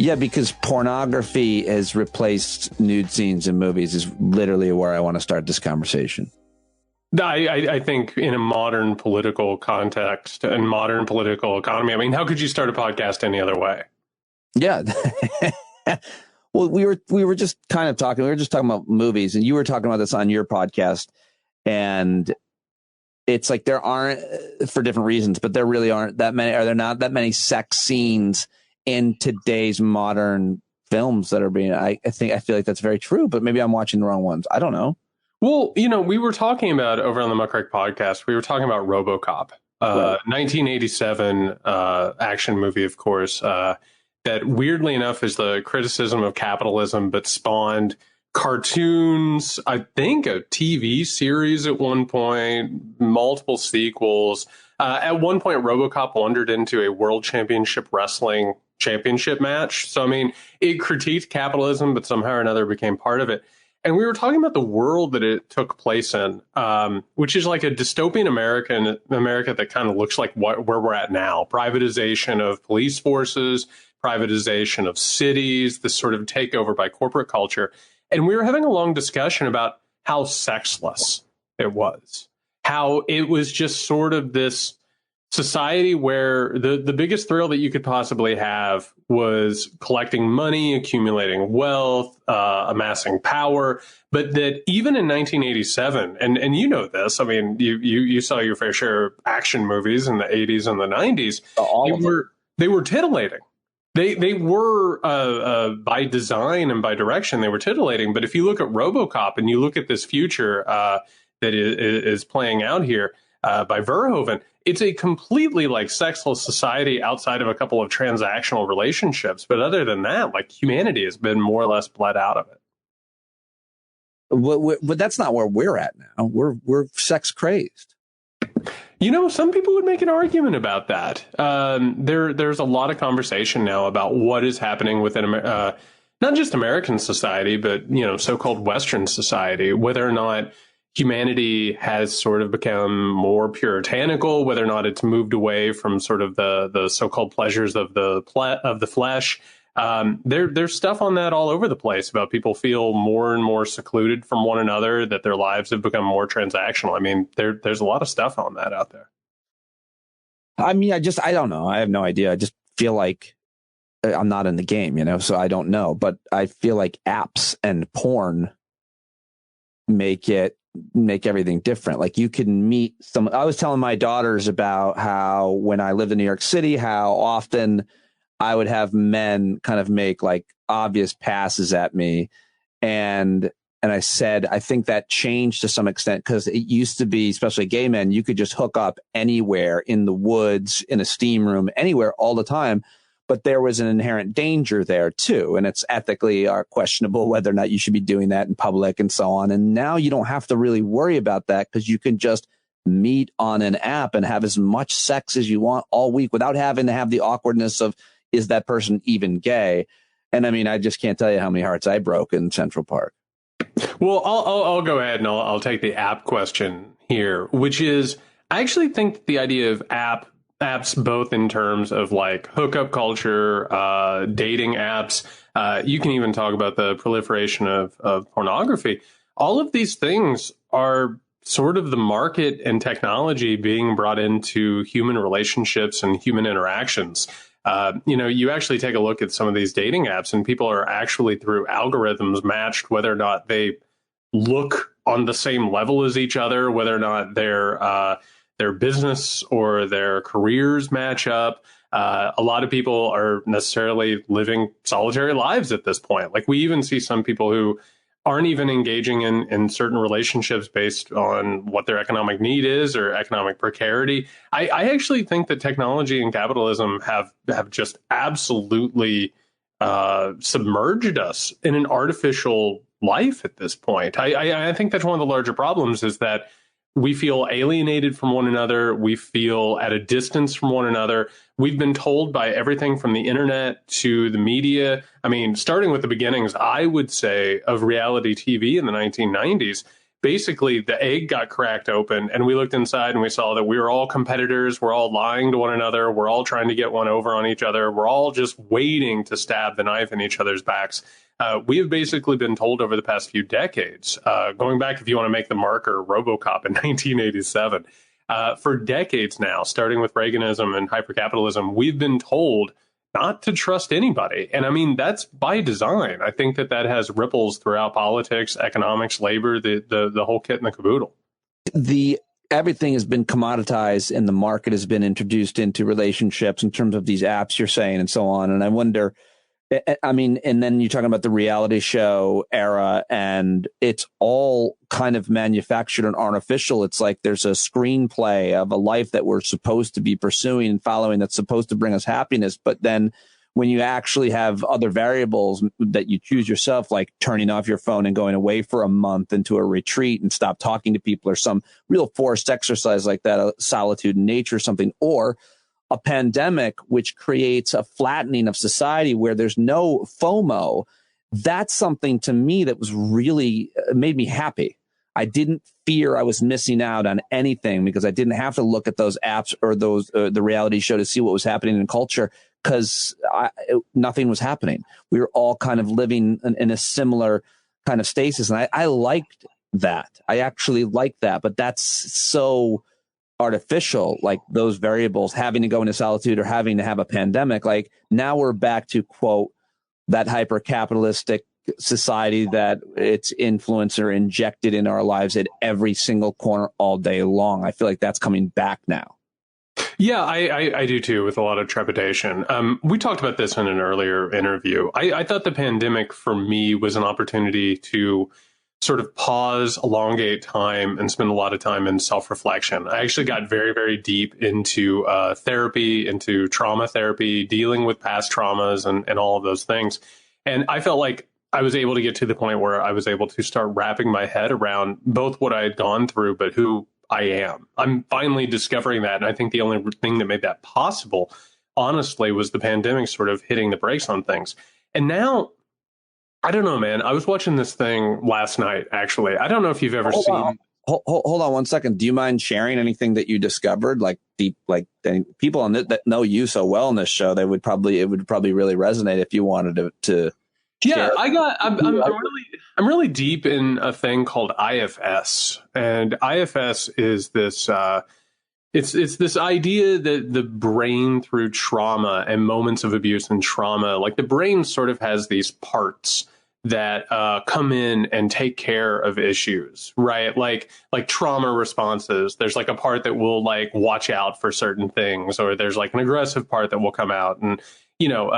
Yeah, because pornography has replaced nude scenes in movies is literally where I want to start this conversation. I think in a modern political context and modern political economy, I mean, how could you start a podcast any other way? Yeah. Well, we were just kind of talking. We were just talking about movies, and you were talking about this on your podcast. And it's like there aren't, for different reasons, but there really aren't that many. Are there not that many sex scenes in today's modern films that are being? I feel like that's very true, but maybe I'm watching the wrong ones. I don't know. Well, you know, we were talking about over on the Muckrake podcast. We were talking about RoboCop, right. 1987 action movie, of course. That weirdly enough is the criticism of capitalism, but spawned cartoons, I think a TV series at one point, multiple sequels. At one point, RoboCop wandered into a world championship wrestling championship match. So, I mean, it critiqued capitalism, but somehow or another became part of it. And we were talking about the world that it took place in, which is like a dystopian America that kind of looks like where we're at now. Privatization of police forces, privatization of cities, this sort of takeover by corporate culture. And we were having a long discussion about how sexless it was, how it was just sort of this society where the biggest thrill that you could possibly have was collecting money, accumulating wealth, amassing power. But that even in 1987, and you know this, I mean, you saw your fair share of action movies in the 80s and the 90s. They were titillating. They were by design and by direction, they were titillating. But if you look at RoboCop and you look at this future that is playing out here by Verhoeven, it's a completely like sexless society outside of a couple of transactional relationships. But other than that, like humanity has been more or less bled out of it. But that's not where we're at now. We're sex crazed. You know, some people would make an argument about that. There's a lot of conversation now about what is happening within not just American society, but, you know, so-called Western society, whether or not humanity has sort of become more puritanical, whether or not it's moved away from sort of the so-called pleasures of the flesh. There's stuff on that all over the place about people feel more and more secluded from one another, that their lives have become more transactional. I mean, there's a lot of stuff on that out there. I mean, I don't know. I have no idea. I just feel like I'm not in the game, you know, so I don't know. But I feel like apps and porn make everything different. Like you can meet someone. I was telling my daughters about how when I lived in New York City, how often I would have men kind of make like obvious passes at me. And I said, I think that changed to some extent because it used to be, especially gay men, you could just hook up anywhere in the woods, in a steam room, anywhere all the time. But there was an inherent danger there, too. And it's ethically questionable whether or not you should be doing that in public and so on. And now you don't have to really worry about that because you can just meet on an app and have as much sex as you want all week without having to have the awkwardness of, is that person even gay? And I mean, I just can't tell you how many hearts I broke in Central Park. Well, I'll go ahead and I'll take the app question here, which is I actually think the idea of apps, both in terms of like hookup culture, dating apps, you can even talk about the proliferation of pornography. All of these things are sort of the market and technology being brought into human relationships and human interactions. You know, you actually take a look at some of these dating apps and people are actually through algorithms matched whether or not they look on the same level as each other, whether or not their business or their careers match up. A lot of people are necessarily living solitary lives at this point. Like we even see some people who aren't even engaging in certain relationships based on what their economic need is or economic precarity. I actually think that technology and capitalism have just absolutely submerged us in an artificial life at this point. I think that's one of the larger problems is that we feel alienated from one another. We feel at a distance from one another. We've been told by everything from the internet to the media. I mean, starting with the beginnings, I would say, of reality TV in the 1990s, basically the egg got cracked open and we looked inside and we saw that we were all competitors. We're all lying to one another. We're all trying to get one over on each other. We're all just waiting to stab the knife in each other's backs. We have basically been told over the past few decades, going back, if you want to make the marker, RoboCop in 1987, for decades now, starting with Reaganism and hypercapitalism, we've been told not to trust anybody. And I mean, that's by design. I think that has ripples throughout politics, economics, labor, the whole kit and the caboodle. Everything has been commoditized and the market has been introduced into relationships in terms of these apps you're saying and so on. And I wonder, I mean, and then you're talking about the reality show era, and it's all kind of manufactured and artificial. It's like there's a screenplay of a life that we're supposed to be pursuing and following that's supposed to bring us happiness. But then when you actually have other variables that you choose yourself, like turning off your phone and going away for a month into a retreat and stop talking to people, or some real forced exercise like that, solitude in nature or something, or a pandemic, which creates a flattening of society where there's no FOMO. That's something to me that was really made me happy. I didn't fear I was missing out on anything because I didn't have to look at those apps or the reality show to see what was happening in culture, because nothing was happening. We were all kind of living in a similar kind of stasis. And I liked that. I actually liked that. But that's so artificial, like those variables, having to go into solitude or having to have a pandemic. Like now we're back to, quote, that hyper capitalistic society that its influence are injected in our lives at every single corner all day long. I feel like that's coming back now. Yeah, I do too, with a lot of trepidation. We talked about this in an earlier interview. I thought the pandemic for me was an opportunity to sort of pause, elongate time, and spend a lot of time in self-reflection. I actually got very, very deep into therapy, into trauma therapy, dealing with past traumas and all of those things. And I felt like I was able to get to the point where I was able to start wrapping my head around both what I had gone through, but who I am. I'm finally discovering that. And I think the only thing that made that possible, honestly, was the pandemic sort of hitting the brakes on things. And now, I don't know, man. I was watching this thing last night, actually. I don't know if you've ever seen. Hold on 1 second. Do you mind sharing anything that you discovered? Like people on that know you so well on this show, it would probably really resonate if you wanted to. Yeah, I'm really deep in a thing called IFS, and IFS is this. It's this idea that the brain, through trauma and moments of abuse and trauma, like the brain sort of has these parts that come in and take care of issues, right? Like trauma responses. There's like a part that will like watch out for certain things, or there's like an aggressive part that will come out. And, you know,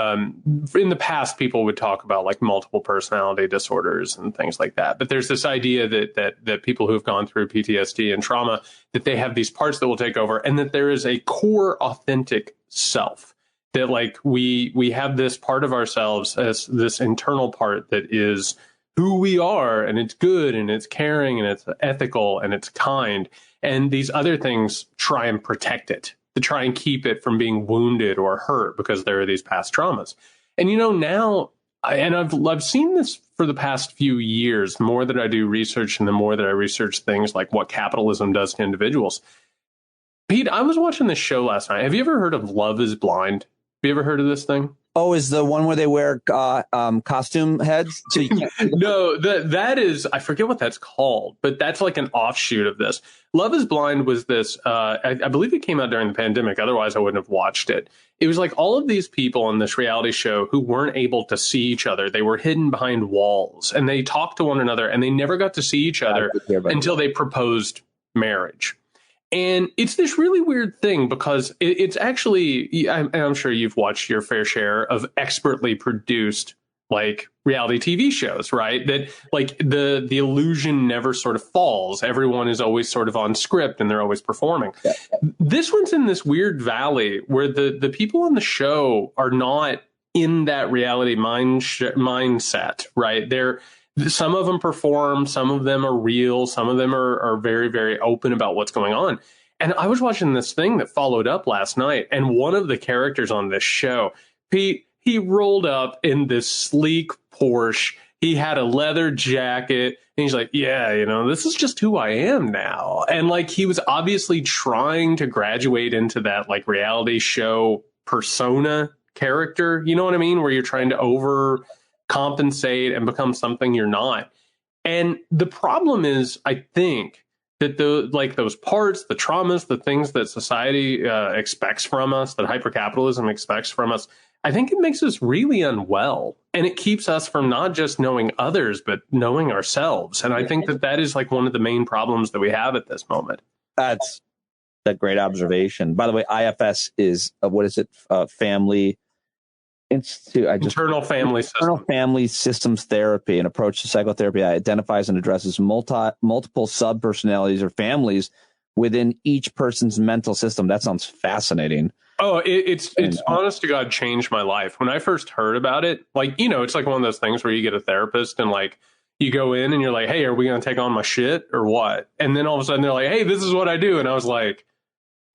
in the past, people would talk about like multiple personality disorders and things like that. But there's this idea that people who have gone through PTSD and trauma, that they have these parts that will take over, and that there is a core authentic self. That like we have this part of ourselves as this internal part that is who we are, and it's good and it's caring and it's ethical and it's kind. And these other things try and protect it, to try and keep it from being wounded or hurt because there are these past traumas. And, you know, now, I've seen this for the past few years, the more that I do research and the more that I research things like what capitalism does to individuals. Pete, I was watching this show last night. Have you ever heard of Love is Blind? Have you ever heard of this thing? Oh, is the one where they wear costume heads? So you can't... No, that is, I forget what that's called, but that's like an offshoot of this. Love is Blind was this, I believe it came out during the pandemic. Otherwise, I wouldn't have watched it. It was like all of these people on this reality show who weren't able to see each other. They were hidden behind walls, and they talked to one another, and they never got to see each other until they proposed marriage. And it's this really weird thing because it's actually, I'm sure you've watched your fair share of expertly produced like reality TV shows, right? That like the illusion never sort of falls. Everyone is always sort of on script and they're always performing. Yeah. This one's in this weird valley where the people on the show are not in that reality mindset, right? Some of them perform, some of them are real, some of them are very, very open about what's going on. And I was watching this thing that followed up last night, and one of the characters on this show, Pete, he rolled up in this sleek Porsche. He had a leather jacket, and he's like, yeah, this is just who I am now. And like, he was obviously trying to graduate into that like reality show persona character, you know what I mean? Where you're trying to overcompensate and become something you're not. And the problem is, I think that those parts, the traumas, the things that society expects from us, that hypercapitalism expects from us, I think it makes us really unwell, and it keeps us from not just knowing others, but knowing ourselves. And I think that is like one of the main problems that we have at this moment. That's a great observation. By the way, IFS is Family Institute. Internal Family Systems Therapy, an approach to psychotherapy that identifies and addresses multiple sub-personalities or families within each person's mental system. That sounds fascinating. Oh, it's honest to God changed my life. When I first heard about it, like, it's like one of those things where you get a therapist and like you go in and you're like, hey, are we going to take on my shit or what? And then all of a sudden they're like, hey, this is what I do. And I was like,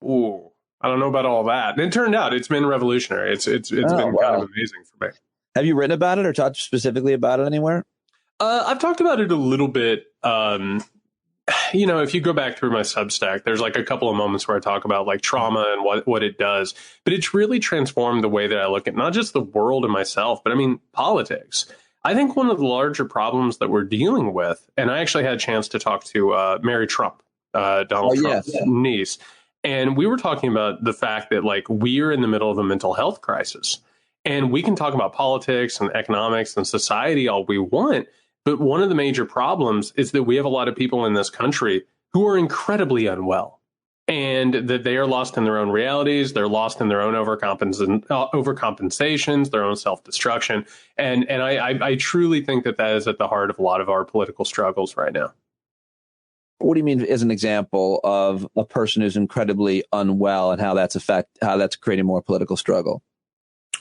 ooh, I don't know about all that. And it turned out it's been revolutionary. It's been kind of amazing for me. Have you written about it or talked specifically about it anywhere? I've talked about it a little bit. If you go back through my Substack, there's like a couple of moments where I talk about like trauma and what it does. But it's really transformed the way that I look at not just the world and myself, but I mean, politics. I think one of the larger problems that we're dealing with, and I actually had a chance to talk to Mary Trump, Donald Trump's niece. And we were talking about the fact that like we're in the middle of a mental health crisis, and we can talk about politics and economics and society all we want. But one of the major problems is that we have a lot of people in this country who are incredibly unwell, and that they are lost in their own realities. They're lost in their own overcompensations, their own self-destruction. And I truly think that is at the heart of a lot of our political struggles right now. What do you mean as an example of a person who's incredibly unwell and how that's creating more political struggle?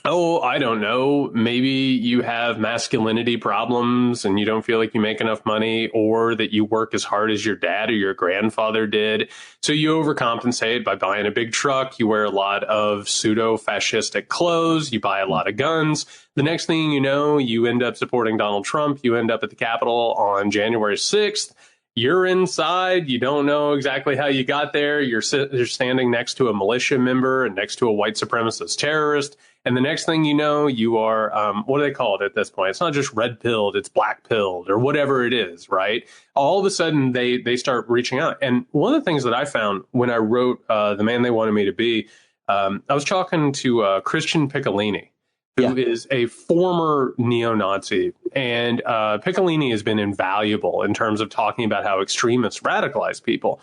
Oh, I don't know. Maybe you have masculinity problems and you don't feel like you make enough money, or that you work as hard as your dad or your grandfather did. So you overcompensate by buying a big truck. You wear a lot of pseudo-fascistic clothes. You buy a lot of guns. The next thing you know, you end up supporting Donald Trump. You end up at the Capitol on January 6th. You're inside. You don't know exactly how you got there. You're standing next to a militia member and next to a white supremacist terrorist. And the next thing you know, you are, what do they call it at this point? It's not just red pilled, it's black pilled or whatever it is, right? All of a sudden, they start reaching out. And one of the things that I found when I wrote The Man They Wanted Me to Be, I was talking to Christian Piccolini, who is a former neo-Nazi. And Piccolini has been invaluable in terms of talking about how extremists radicalize people.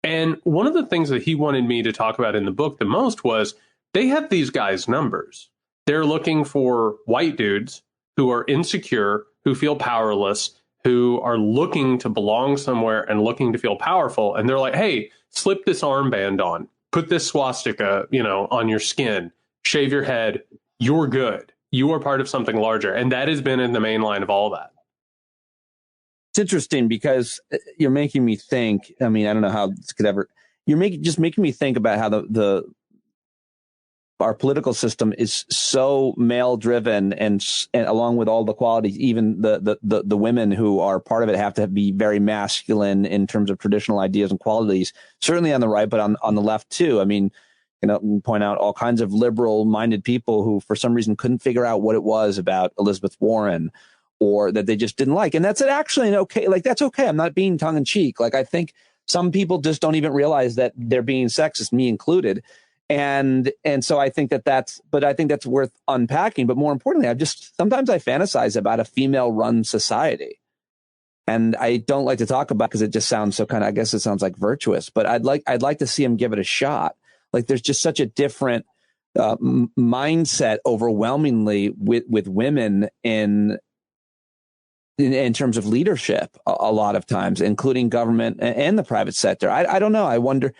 And one of the things that he wanted me to talk about in the book the most was they have these guys' numbers. They're looking for white dudes who are insecure, who feel powerless, who are looking to belong somewhere and looking to feel powerful. And they're like, hey, slip this armband on, put this swastika, on your skin, shave your head. You're good. You are part of something larger. And that has been in the main line of all that. It's interesting because you're making me think. I mean, I don't know how this could ever. You're making me think about how our political system is so male driven, and along with all the qualities, even the women who are part of it have to be very masculine in terms of traditional ideas and qualities. Certainly on the right, but on the left too. I mean, point out all kinds of liberal minded people who for some reason couldn't figure out what it was about Elizabeth Warren, or that they just didn't like. And that's actually okay. Like, that's okay. I'm not being tongue in cheek. Like, I think some people just don't even realize that they're being sexist, me included. And so I think that's worth unpacking. But more importantly, sometimes I fantasize about a female run society. And I don't like to talk about, because it just sounds so kind of, I guess it sounds like virtuous, but I'd like to see them give it a shot. Like, there's just such a different mindset overwhelmingly with women in terms of leadership a lot of times, including government and the private sector. I don't know. I wonder,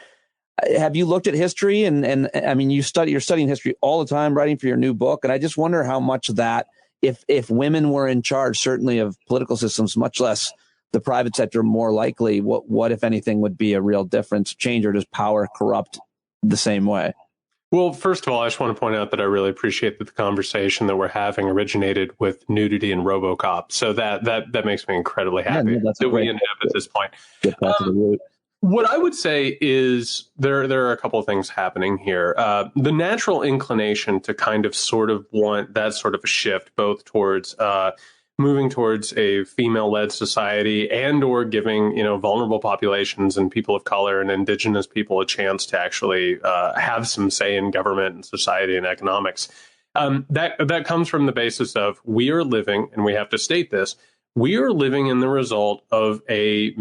have you looked at history? And I mean, you're studying history all the time, writing for your new book. And I just wonder how much that, if women were in charge, certainly of political systems, much less the private sector, more likely, what if anything would be a real difference, change, or does power corrupt the same way? Well, first of all, I just want to point out that I really appreciate that the conversation that we're having originated with nudity and RoboCop. So that makes me incredibly happy that we end up at this point. Get back to the root. What I would say is there are a couple of things happening here. The natural inclination to kind of sort of want that sort of a shift, both towards moving towards a female-led society and or giving, vulnerable populations and people of color and indigenous people a chance to actually have some say in government and society and economics. That comes from the basis of we are living, and we have to state this, we are living in the result of a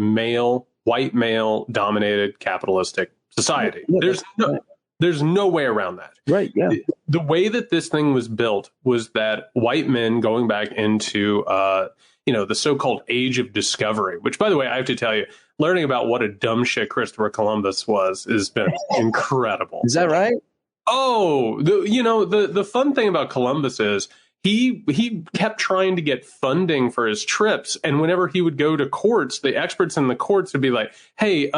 white male-dominated capitalistic society. There's no way around that. Right, yeah. The way that this thing was built was that white men going back into, the so-called age of discovery, which, by the way, I have to tell you, learning about what a dumb shit Christopher Columbus has been incredible. Is that right? Oh, the fun thing about Columbus is he kept trying to get funding for his trips. And whenever he would go to courts, the experts in the courts would be like, hey,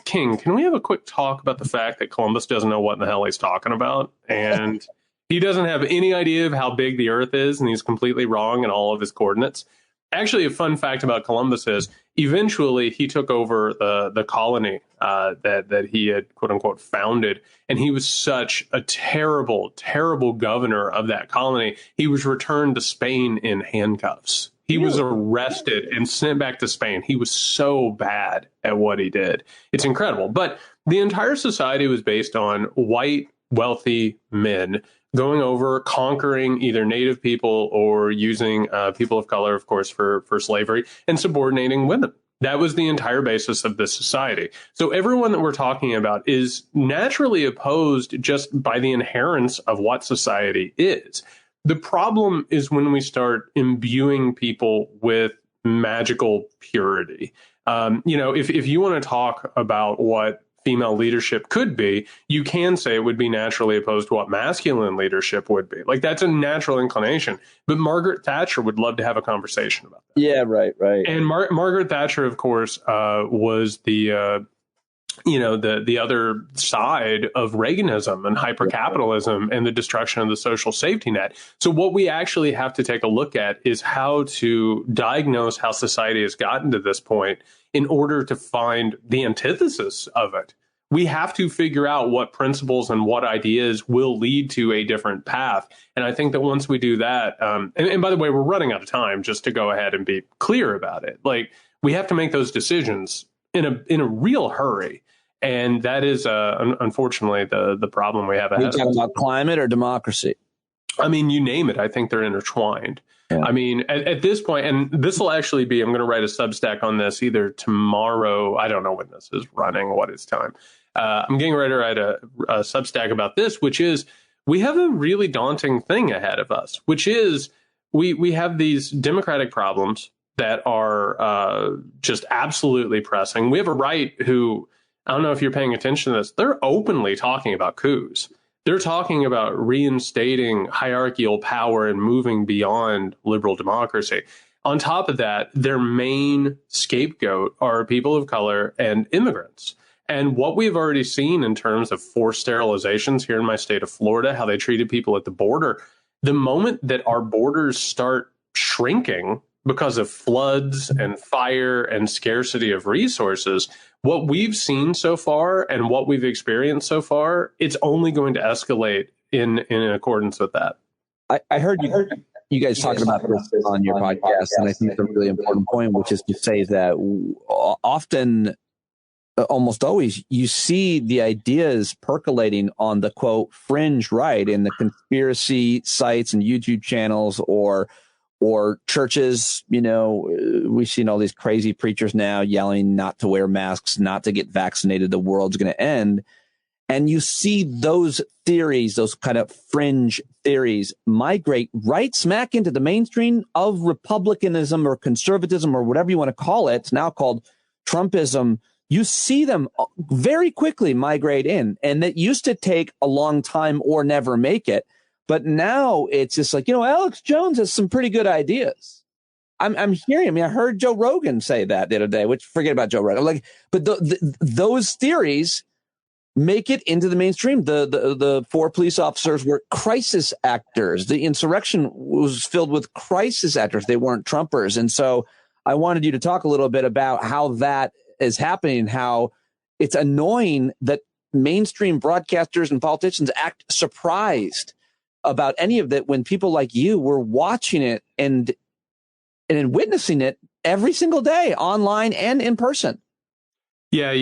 King, can we have a quick talk about the fact that Columbus doesn't know what in the hell he's talking about? And he doesn't have any idea of how big the earth is. And he's completely wrong in all of his coordinates. Actually, a fun fact about Columbus is eventually he took over the colony that he had, quote unquote, founded. And he was such a terrible, terrible governor of that colony. He was returned to Spain in handcuffs. He was arrested and sent back to Spain. He was so bad at what he did. It's incredible. But the entire society was based on white, wealthy men going over, conquering either native people or using people of color, of course, for slavery and subordinating women. That was the entire basis of this society. So everyone that we're talking about is naturally opposed just by the inherence of what society is. The problem is when we start imbuing people with magical purity. If you want to talk about what female leadership could be, you can say it would be naturally opposed to what masculine leadership would be. Like, that's a natural inclination. But Margaret Thatcher would love to have a conversation about that. Yeah, right. And Margaret Thatcher, of course, was the other side of Reaganism and hypercapitalism and the destruction of the social safety net. So what we actually have to take a look at is how to diagnose how society has gotten to this point in order to find the antithesis of it. We have to figure out what principles and what ideas will lead to a different path. And I think that once we do that, and by the way, we're running out of time, just to go ahead and be clear about it. Like, we have to make those decisions in a real hurry. And that is, unfortunately, the problem we have ahead. Are you talking about climate or democracy? I mean, you name it. I think they're intertwined. Yeah. I mean, at this point, and this will actually be, I'm going to write a Substack on this either tomorrow. I don't know when this is running, what is time. I'm getting ready to write a Substack about this, which is we have a really daunting thing ahead of us, which is we have these democratic problems that are just absolutely pressing. We have a right who, I don't know if you're paying attention to this, they're openly talking about coups. They're talking about reinstating hierarchical power and moving beyond liberal democracy. On top of that, their main scapegoat are people of color and immigrants. And what we've already seen in terms of forced sterilizations here in my state of Florida, how they treated people at the border, the moment that our borders start shrinking because of floods and fire and scarcity of resources, what we've seen so far and what we've experienced so far, it's only going to escalate in accordance with that. I heard you guys talking about this on your podcast, and I think it's a really important point, which is to say that often, almost always, you see the ideas percolating on the, quote, fringe right in the conspiracy sites and YouTube channels or churches. We've seen all these crazy preachers now yelling not to wear masks, not to get vaccinated, the world's going to end. And you see those theories, those kind of fringe theories, migrate right smack into the mainstream of republicanism or conservatism or whatever you want to call it. It's now called Trumpism. You see them very quickly migrate in. And that used to take a long time or never make it. But now it's just like, Alex Jones has some pretty good ideas. I'm hearing. I mean, I heard Joe Rogan say that the other day. Which, forget about Joe Rogan. But those theories make it into the mainstream. The 4 police officers were crisis actors. The insurrection was filled with crisis actors. They weren't Trumpers. And so I wanted you to talk a little bit about how that is happening, how it's annoying that mainstream broadcasters and politicians act surprised about any of that when people like you were watching it and witnessing it every single day, online and in person. Yeah,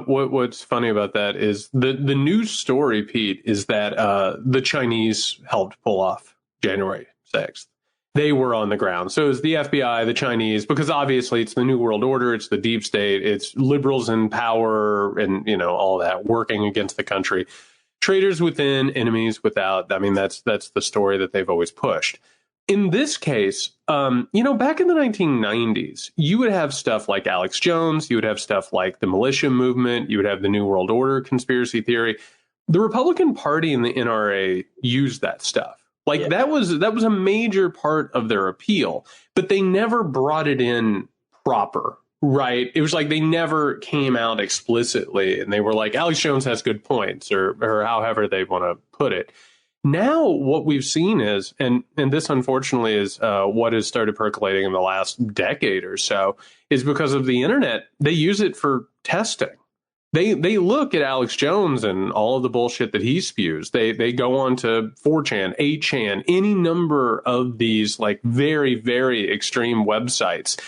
what's funny about that is the news story, Pete, is that the Chinese helped pull off January 6th. They were on the ground. So it's the FBI, the Chinese, because obviously it's the New World Order, it's the deep state, it's liberals in power and, all that working against the country. Traitors within, enemies without. I mean, that's the story that they've always pushed. In this case, back in the 1990s, you would have stuff like Alex Jones, you would have stuff like the militia movement, you would have the New World Order conspiracy theory. The Republican Party and the NRA used that stuff. Like that was a major part of their appeal, but they never brought it in proper, right? It was like they never came out explicitly and they were like, Alex Jones has good points or however they want to put it. Now what we've seen is, and this unfortunately is what has started percolating in the last decade or so, is because of the internet, they use it for testing. They look at Alex Jones and all of the bullshit that he spews. They go on to 4chan, 8chan, any number of these like very, very extreme websites,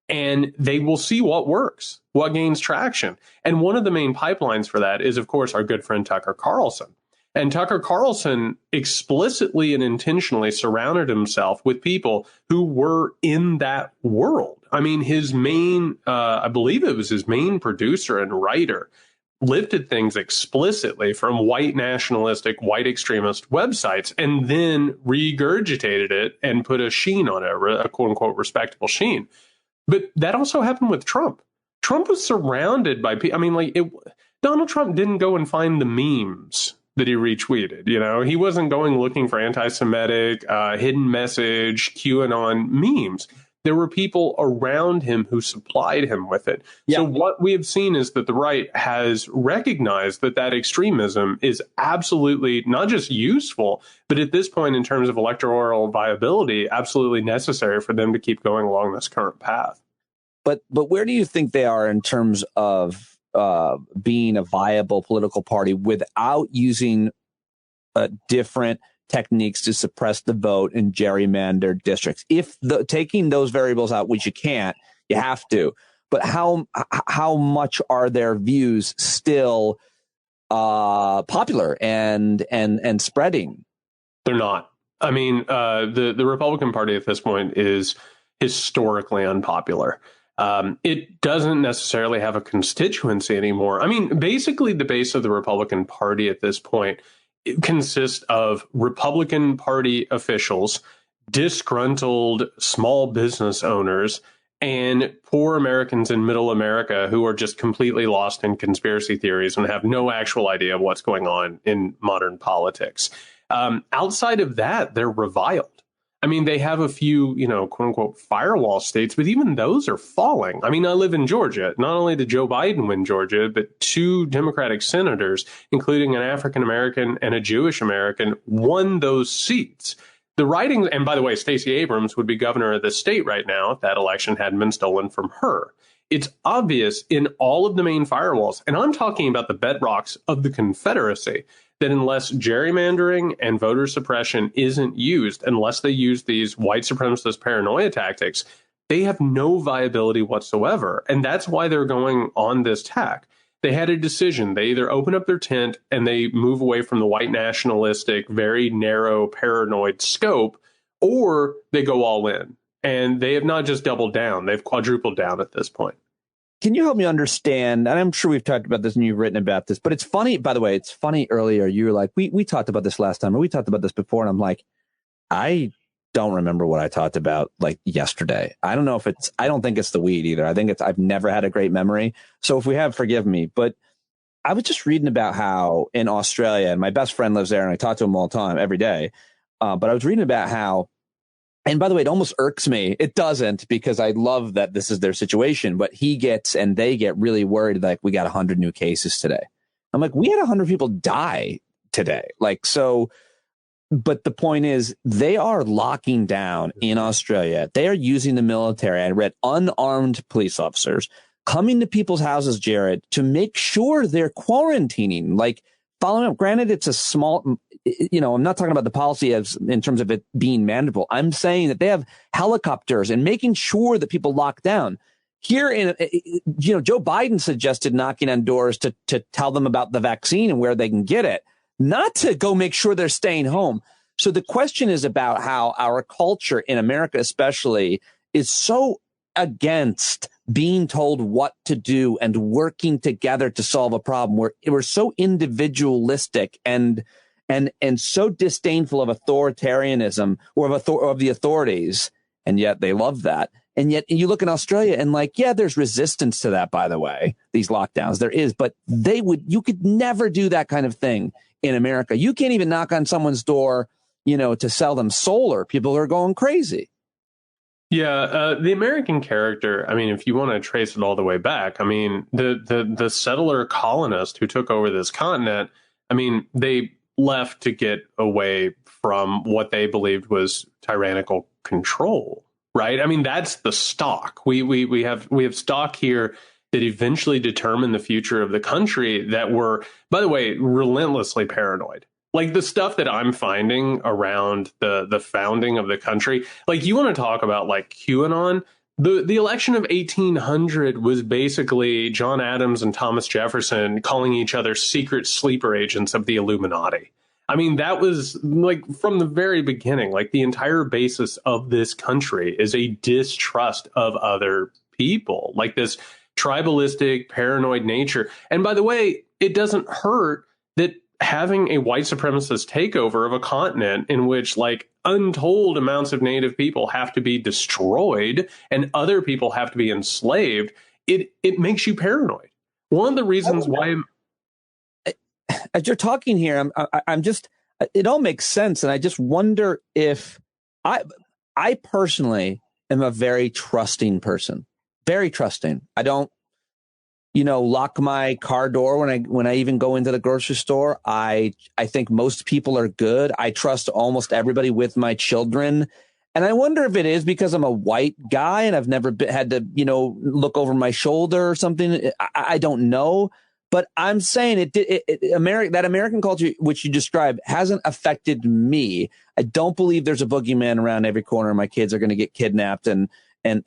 and they will see what works, what gains traction. And one of the main pipelines for that is, of course, our good friend Tucker Carlson. And Tucker Carlson explicitly and intentionally surrounded himself with people who were in that world. I mean, his main, I believe it was his main producer and writer, lifted things explicitly from white nationalistic, white extremist websites and then regurgitated it and put a sheen on it, a quote unquote respectable sheen. But that also happened with Trump. Trump was surrounded by people. I mean, Donald Trump didn't go and find the memes that he retweeted. He wasn't going looking for anti-Semitic, hidden message, QAnon memes. There were people around him who supplied him with it. Yeah. So what we have seen is that the right has recognized that extremism is absolutely not just useful, but at this point in terms of electoral viability, absolutely necessary for them to keep going along this current path. But where do you think they are in terms of being a viable political party without using different techniques to suppress the vote in gerrymandered districts? If taking those variables out, which you can't, you have to. But how much are their views still popular and spreading? They're not. I mean, the Republican Party at this point is historically unpopular. It doesn't necessarily have a constituency anymore. I mean, basically, the base of the Republican Party at this point consists of Republican Party officials, disgruntled small business owners, and poor Americans in middle America who are just completely lost in conspiracy theories and have no actual idea of what's going on in modern politics. Outside of that, they're reviled. I mean, they have a few, quote unquote, firewall states, but even those are falling. I mean, I live in Georgia. Not only did Joe Biden win Georgia, but 2 Democratic senators, including an African American and a Jewish American, won those seats. The writing, and by the way, Stacey Abrams would be governor of the state right now if that election hadn't been stolen from her. It's obvious in all of the main firewalls, and I'm talking about the bedrocks of the Confederacy, that unless gerrymandering and voter suppression isn't used, unless they use these white supremacist paranoia tactics, they have no viability whatsoever. And that's why they're going on this tack. They had a decision. They either open up their tent and they move away from the white nationalistic, very narrow, paranoid scope, or they go all in. And they have not just doubled down, they've quadrupled down at this point. Can you help me understand? And I'm sure we've talked about this and you've written about this, but it's funny, by the way, it's funny earlier. You were like, we talked about this last time, or we talked about this before. And I'm like, I don't remember what I talked about like yesterday. I don't think it's the weed either. I think I've never had a great memory. So if we have, forgive me. But I was just reading about how in Australia, and my best friend lives there and I talk to him all the time, every day. But I was reading about how, and by the way, it almost irks me. It doesn't, because I love that this is their situation, but they get really worried, like we got 100 new cases today. I'm like, we had 100 people die today. Like, so, but the point is, they are locking down in Australia. They are using the military. I read unarmed police officers coming to people's houses, Jared, to make sure they're quarantining, like following up. Granted, it's a small, I'm not talking about the policy as in terms of it being manageable. I'm saying that they have helicopters and making sure that people lock down. Here Joe Biden suggested knocking on doors to tell them about the vaccine and where they can get it, not to go make sure they're staying home. So the question is about how our culture in America, especially, is so against being told what to do and working together to solve a problem. We're so individualistic and so disdainful of authoritarianism or of the authorities, and yet they love that. And yet you look in Australia and there's resistance to that, by the way, these lockdowns. There is, but you could never do that kind of thing in America. You can't even knock on someone's door, to sell them solar. People are going crazy. Yeah, the American character, I mean, if you want to trace it all the way back, I mean, the settler colonist who took over this continent, I mean, they left to get away from what they believed was tyrannical control. Right. I mean, that's the stock. We have stock here that eventually determine the future of the country that were, by the way, relentlessly paranoid. Like the stuff that I'm finding around the founding of the country. Like, you want to talk about like QAnon? The election of 1800 was basically John Adams and Thomas Jefferson calling each other secret sleeper agents of the Illuminati. I mean, that was like from the very beginning, like the entire basis of this country is a distrust of other people, like this tribalistic, paranoid nature. And by the way, it doesn't hurt that having a white supremacist takeover of a continent in which like untold amounts of native people have to be destroyed and other people have to be enslaved, it makes you paranoid. One of the reasons why as you're talking here, I'm just, it all makes sense. And I just wonder if I personally am a very trusting person, very trusting. I don't, lock my car door when I even go into the grocery store. I think most people are good. I trust almost everybody with my children. And I wonder if it is because I'm a white guy and I've never had to, look over my shoulder or something. I don't know. But I'm saying that American culture, which you described, hasn't affected me. I don't believe there's a boogeyman around every corner. My kids are going to get kidnapped. And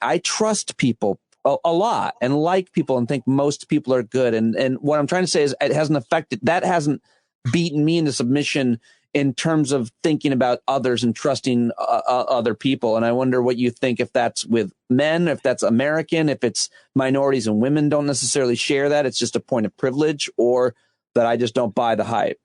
I trust people a lot and like people and think most people are good. And what I'm trying to say is it hasn't beaten me into submission in terms of thinking about others and trusting other people. And I wonder what you think, if that's with men, if that's American, if it's minorities and women don't necessarily share that. It's just a point of privilege, or that I just don't buy the hype.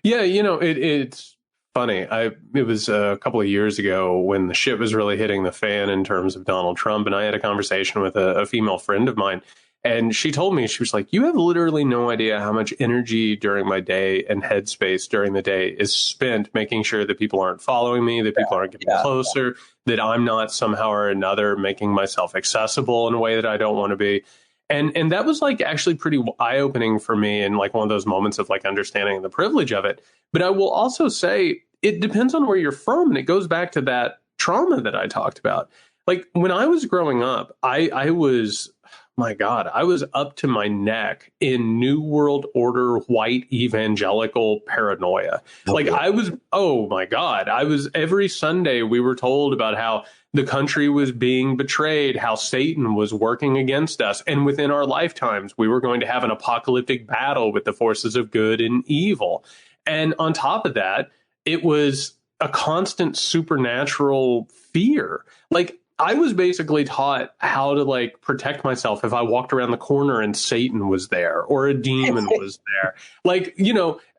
Yeah, it's funny. It was a couple of years ago when the shit was really hitting the fan in terms of Donald Trump. And I had a conversation with a female friend of mine. And she told me, she was like, you have literally no idea how much energy during my day and headspace during the day is spent making sure that people aren't following me, that people aren't getting closer, that I'm not somehow or another making myself accessible in a way that I don't want to be. And that was like actually pretty eye-opening for me, and like one of those moments of like understanding the privilege of it. But I will also say it depends on where you're from. And it goes back to that trauma that I talked about. Like when I was growing up, I was... my God, I was up to my neck in New World Order white evangelical paranoia. Like I was, oh my God, every Sunday we were told about how the country was being betrayed, how Satan was working against us. And within our lifetimes, we were going to have an apocalyptic battle with the forces of good and evil. And on top of that, it was a constant supernatural fear. Like, I was basically taught how to like protect myself if I walked around the corner and Satan was there or a demon was there. Like,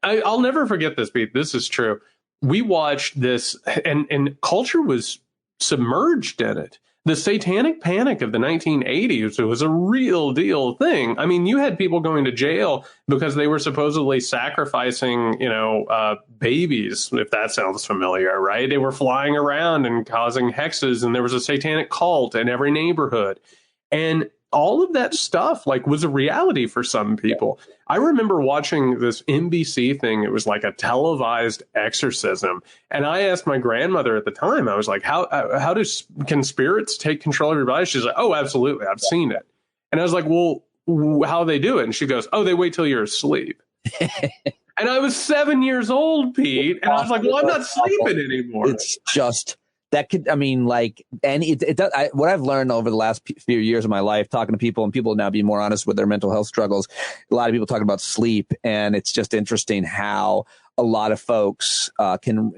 I'll never forget this, Pete. This is true. We watched this and culture was submerged in it. The Satanic Panic of the 1980s was a real deal thing. I mean, you had people going to jail because they were supposedly sacrificing, babies, if that sounds familiar, right? They were flying around and causing hexes, and there was a satanic cult in every neighborhood. And all of that stuff like was a reality for some people. I remember watching this NBC thing. It was like a televised exorcism. And I asked my grandmother at the time, I was like, can spirits take control of your body? She's like, oh, absolutely. I've seen it. And I was like, well, how do they do it? And she goes, oh, they wait till you're asleep. And I was 7 years old, Pete. And I was like, well, I'm not sleeping anymore. It's just that could, I mean, like, and it does. What I've learned over the last few years of my life, talking to people, and people now being more honest with their mental health struggles. A lot of people talking about sleep, and it's just interesting how a lot of folks can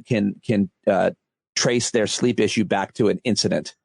trace their sleep issue back to an incident.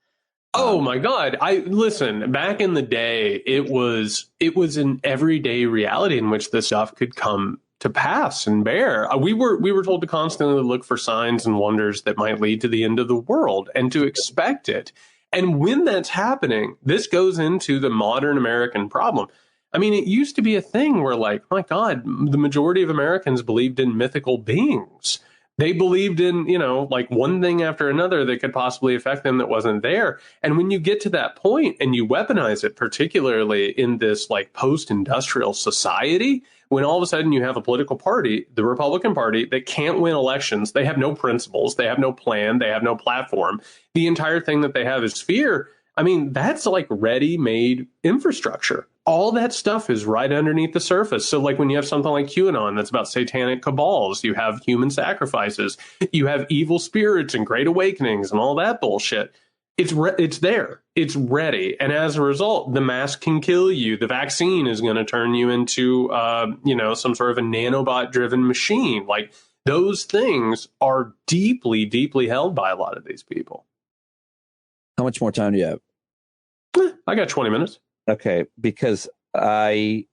Oh my God. Listen, back in the day, it was an everyday reality in which this stuff could come to pass and bear. We were told to constantly look for signs and wonders that might lead to the end of the world and to expect it. And when that's happening, this goes into the modern American problem. I mean, it used to be a thing where, like, my God, the majority of Americans believed in mythical beings. They believed in, like one thing after another that could possibly affect them that wasn't there. And when you get to that point and you weaponize it, particularly in this like post-industrial society, when all of a sudden you have a political party, the Republican Party, that can't win elections, they have no principles, they have no plan, they have no platform. The entire thing that they have is fear. I mean, that's like ready-made infrastructure. All that stuff is right underneath the surface. So like when you have something like QAnon that's about satanic cabals, you have human sacrifices, you have evil spirits and great awakenings and all that bullshit. It's there. It's ready. And as a result, the mask can kill you. The vaccine is going to turn you into, some sort of a nanobot-driven machine. Like those things are deeply, deeply held by a lot of these people. How much more time do you have? I got 20 minutes. Okay, because I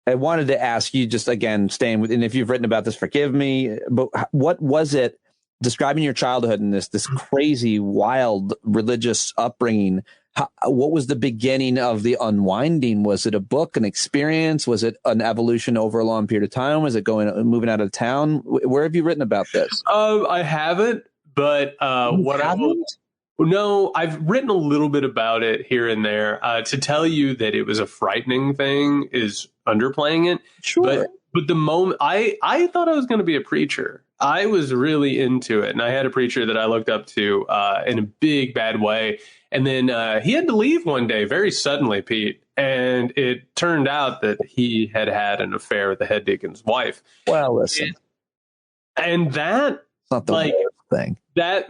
wanted to ask you, just again, staying with, and if you've written about this, forgive me, but what was it, describing your childhood in this crazy, wild religious upbringing, what was the beginning of the unwinding? Was it a book, an experience? Was it an evolution over a long period of time? Was it moving out of town? Where have you written about this? I haven't, but No, I've written a little bit about it here and there. To tell you that it was a frightening thing is underplaying it. Sure. But the moment I thought I was going to be a preacher, I was really into it. And I had a preacher that I looked up to in a big, bad way. And then he had to leave one day very suddenly, Pete. And it turned out that he had an affair with the head deacon's wife. Well, listen. And that, it's not the worst thing. I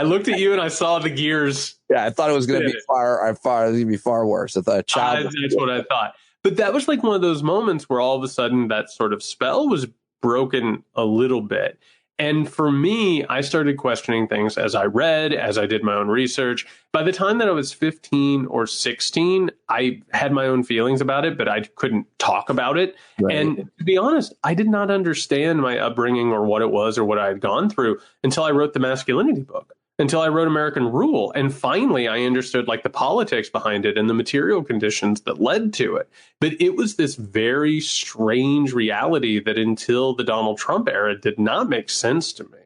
looked at you and I saw the gears. Yeah, I thought it was going to be far worse. I thought a child. That's what I thought. But that was like one of those moments where all of a sudden that sort of spell was broken a little bit. And for me, I started questioning things as I read, as I did my own research. By the time that I was 15 or 16, I had my own feelings about it, but I couldn't talk about it. Right. And to be honest, I did not understand my upbringing or what it was or what I had gone through until I wrote the masculinity book, until I wrote American Rule. And finally, I understood like the politics behind it and the material conditions that led to it. But it was this very strange reality that until the Donald Trump era did not make sense to me.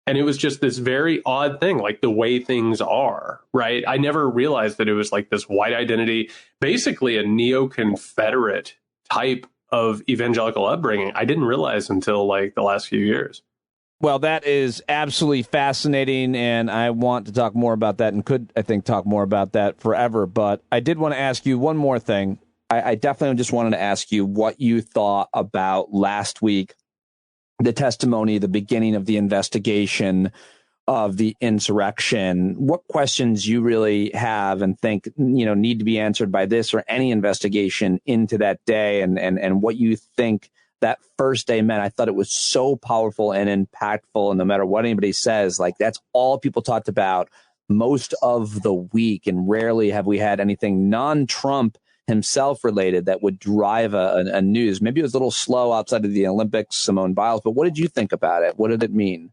And it was just this very odd thing, like the way things are, right? I never realized that it was like this white identity, basically a neo-Confederate type of evangelical upbringing. I didn't realize until like the last few years. Well, that is absolutely fascinating, and I want to talk more about that and could, I think, talk more about that forever. But I did want to ask you one more thing. I definitely just wanted to ask you what you thought about last week, the testimony, the beginning of the investigation of the insurrection. What questions you really have and think, need to be answered by this or any investigation into that day, and what you think that first day meant. I thought it was so powerful and impactful. And no matter what anybody says, like that's all people talked about most of the week. And rarely have we had anything non-Trump himself related that would drive a news. Maybe it was a little slow outside of the Olympics, Simone Biles. But what did you think about it? What did it mean?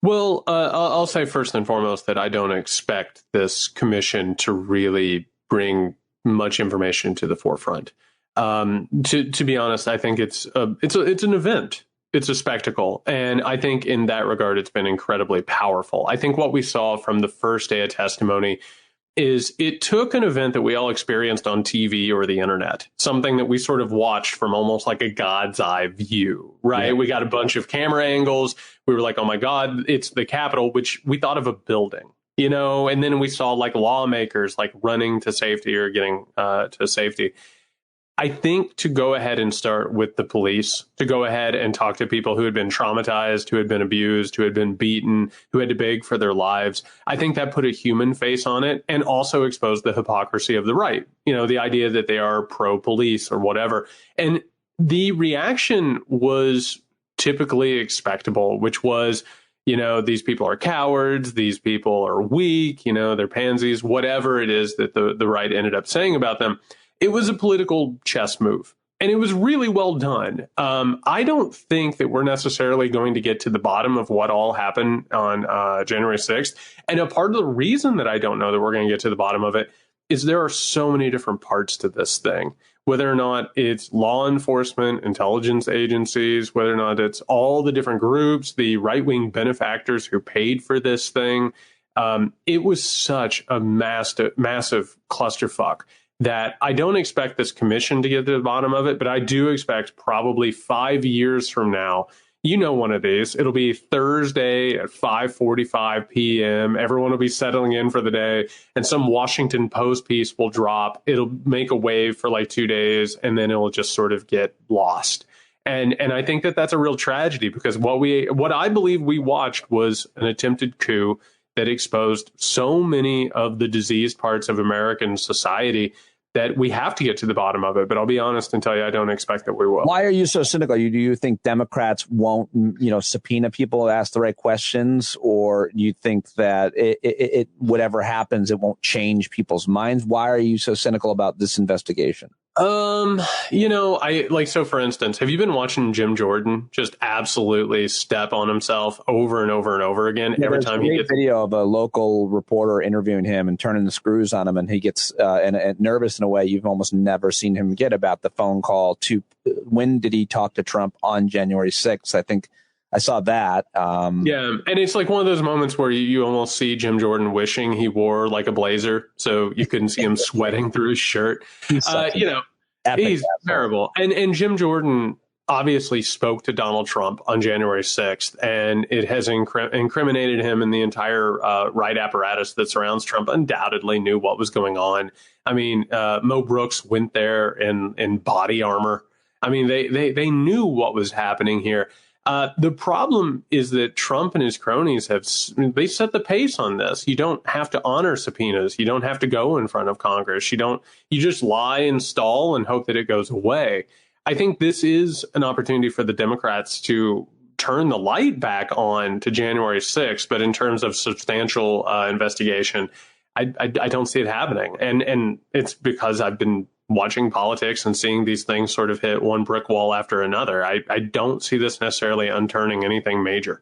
Well, I'll say first and foremost that I don't expect this commission to really bring much information to the forefront. To be honest, I think it's an event. It's a spectacle. And I think in that regard, it's been incredibly powerful. I think what we saw from the first day of testimony is it took an event that we all experienced on TV or the internet, something that we sort of watched from almost like a God's eye view, right? Yeah. We got a bunch of camera angles. We were like, oh my God, it's the Capitol, which we thought of a building, you know, and then we saw like lawmakers like running to safety or getting to safety. I think to go ahead and start with the police, to go ahead and talk to people who had been traumatized, who had been abused, who had been beaten, who had to beg for their lives, I think that put a human face on it and also exposed the hypocrisy of the right. You know, the idea that they are pro-police or whatever. And the reaction was typically expectable, which was, you know, these people are cowards, these people are weak, you know, they're pansies, whatever it is that the right ended up saying about them. It was a political chess move, and it was really well done. I don't think that we're necessarily going to get to the bottom of what all happened on January 6th. And a part of the reason that I don't know that we're going to get to the bottom of it is there are so many different parts to this thing, whether or not it's law enforcement, intelligence agencies, whether or not it's all the different groups, the right-wing benefactors who paid for this thing. It was such a massive clusterfuck that I don't expect this commission to get to the bottom of it, but I do expect probably 5 years from now, you know, one of these, it'll be Thursday at 5:45 p.m. Everyone will be settling in for the day, and some Washington Post piece will drop. It'll make a wave for like 2 days, and then it'll just sort of get lost. And I think that that's a real tragedy, because what I believe we watched was an attempted coup that exposed so many of the diseased parts of American society that we have to get to the bottom of it. But I'll be honest and tell you, I don't expect that we will. Why are you so cynical? Do you think Democrats won't, you know, subpoena people that ask the right questions, or do you think that it whatever happens, it won't change people's minds? Why are you so cynical about this investigation? You know, so for instance, have you been watching Jim Jordan just absolutely step on himself over and over and over again? Yeah, every time he gets video of a local reporter interviewing him and turning the screws on him, and he gets and nervous in a way you've almost never seen him get about the phone call to when did he talk to Trump on January 6th? I think I saw that. Yeah, and it's like one of those moments where you almost see Jim Jordan wishing he wore like a blazer so you couldn't see him sweating through his shirt. You know, he's terrible. And Jim Jordan obviously spoke to Donald Trump on January 6th, and it has incriminated him, and the entire right apparatus that surrounds Trump undoubtedly knew what was going on. I mean, Mo Brooks went there in body armor. I mean, they knew what was happening here. The problem is that Trump and his cronies they set the pace on this. You don't have to honor subpoenas. You don't have to go in front of Congress. You just lie and stall and hope that it goes away. I think this is an opportunity for the Democrats to turn the light back on to January 6th. But in terms of substantial investigation, I don't see it happening. And it's because I've been watching politics and seeing these things sort of hit one brick wall after another. I don't see this necessarily unturning anything major.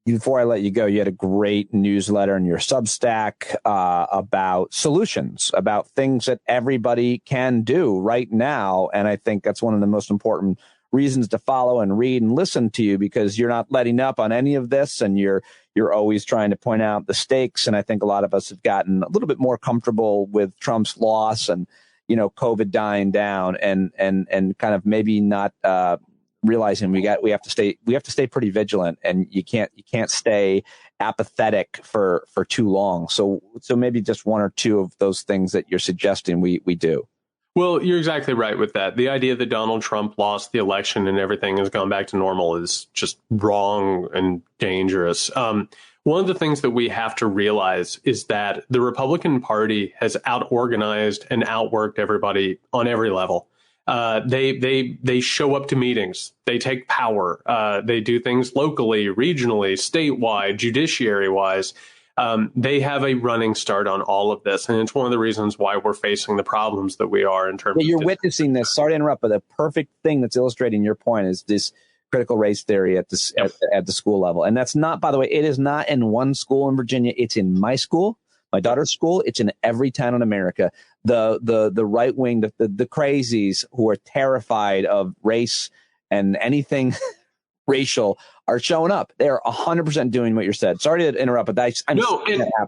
Before I let you go, you had a great newsletter in your Substack about solutions, about things that everybody can do right now. And I think that's one of the most important reasons to follow and read and listen to you, because you're not letting up on any of this, and you're always trying to point out the stakes. And I think a lot of us have gotten a little bit more comfortable with Trump's loss and, you know, COVID dying down, and kind of maybe not realizing we have to stay pretty vigilant, and you can't stay apathetic for too long. So maybe just one or two of those things that you're suggesting we do. Well, you're exactly right with that. The idea that Donald Trump lost the election and everything has gone back to normal is just wrong and dangerous. One of the things that we have to realize is that the Republican Party has out-organized and outworked everybody on every level. They show up to meetings. They take power. They do things locally, regionally, statewide, judiciary-wise. They have a running start on all of this, and it's one of the reasons why we're facing the problems that we are in terms of... You're witnessing this. Sorry to interrupt, but the perfect thing that's illustrating your point is this critical race theory at the school level. And that's not, by the way, it is not in one school in Virginia. It's in my school, my daughter's school. It's in every town in America. The right wing, the crazies who are terrified of race and anything racial are showing up. They're 100% doing what you said. Sorry to interrupt, but I'm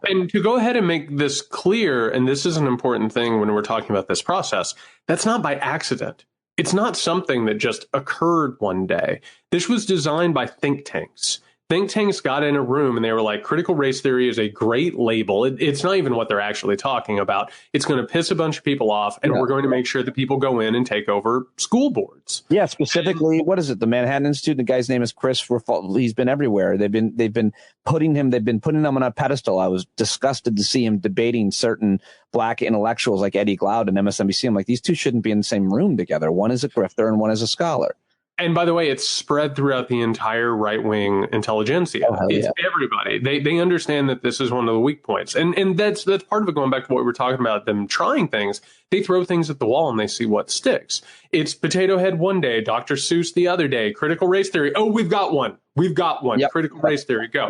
and to go ahead and make this clear, and this is an important thing when we're talking about this process, that's not by accident. It's not something that just occurred one day. This was designed by think tanks. Think tanks got in a room and they were like, critical race theory is a great label. It's not even what they're actually talking about. It's going to piss a bunch of people off, and we're going to make sure that people go in and take over school boards. Yeah, specifically, what is it? The Manhattan Institute. The guy's name is Chris. He's been everywhere. They've been putting him on a pedestal. I was disgusted to see him debating certain black intellectuals like Eddie Glaude and MSNBC. I'm like, these two shouldn't be in the same room together. One is a grifter and one is a scholar. And by the way, it's spread throughout the entire right-wing intelligentsia. It's everybody. They understand that this is one of the weak points. And that's part of it, going back to what we were talking about, them trying things. They throw things at the wall and they see what sticks. It's Potato Head one day, Dr. Seuss the other day, critical race theory. Oh, we've got one. Yep. Critical race theory, go.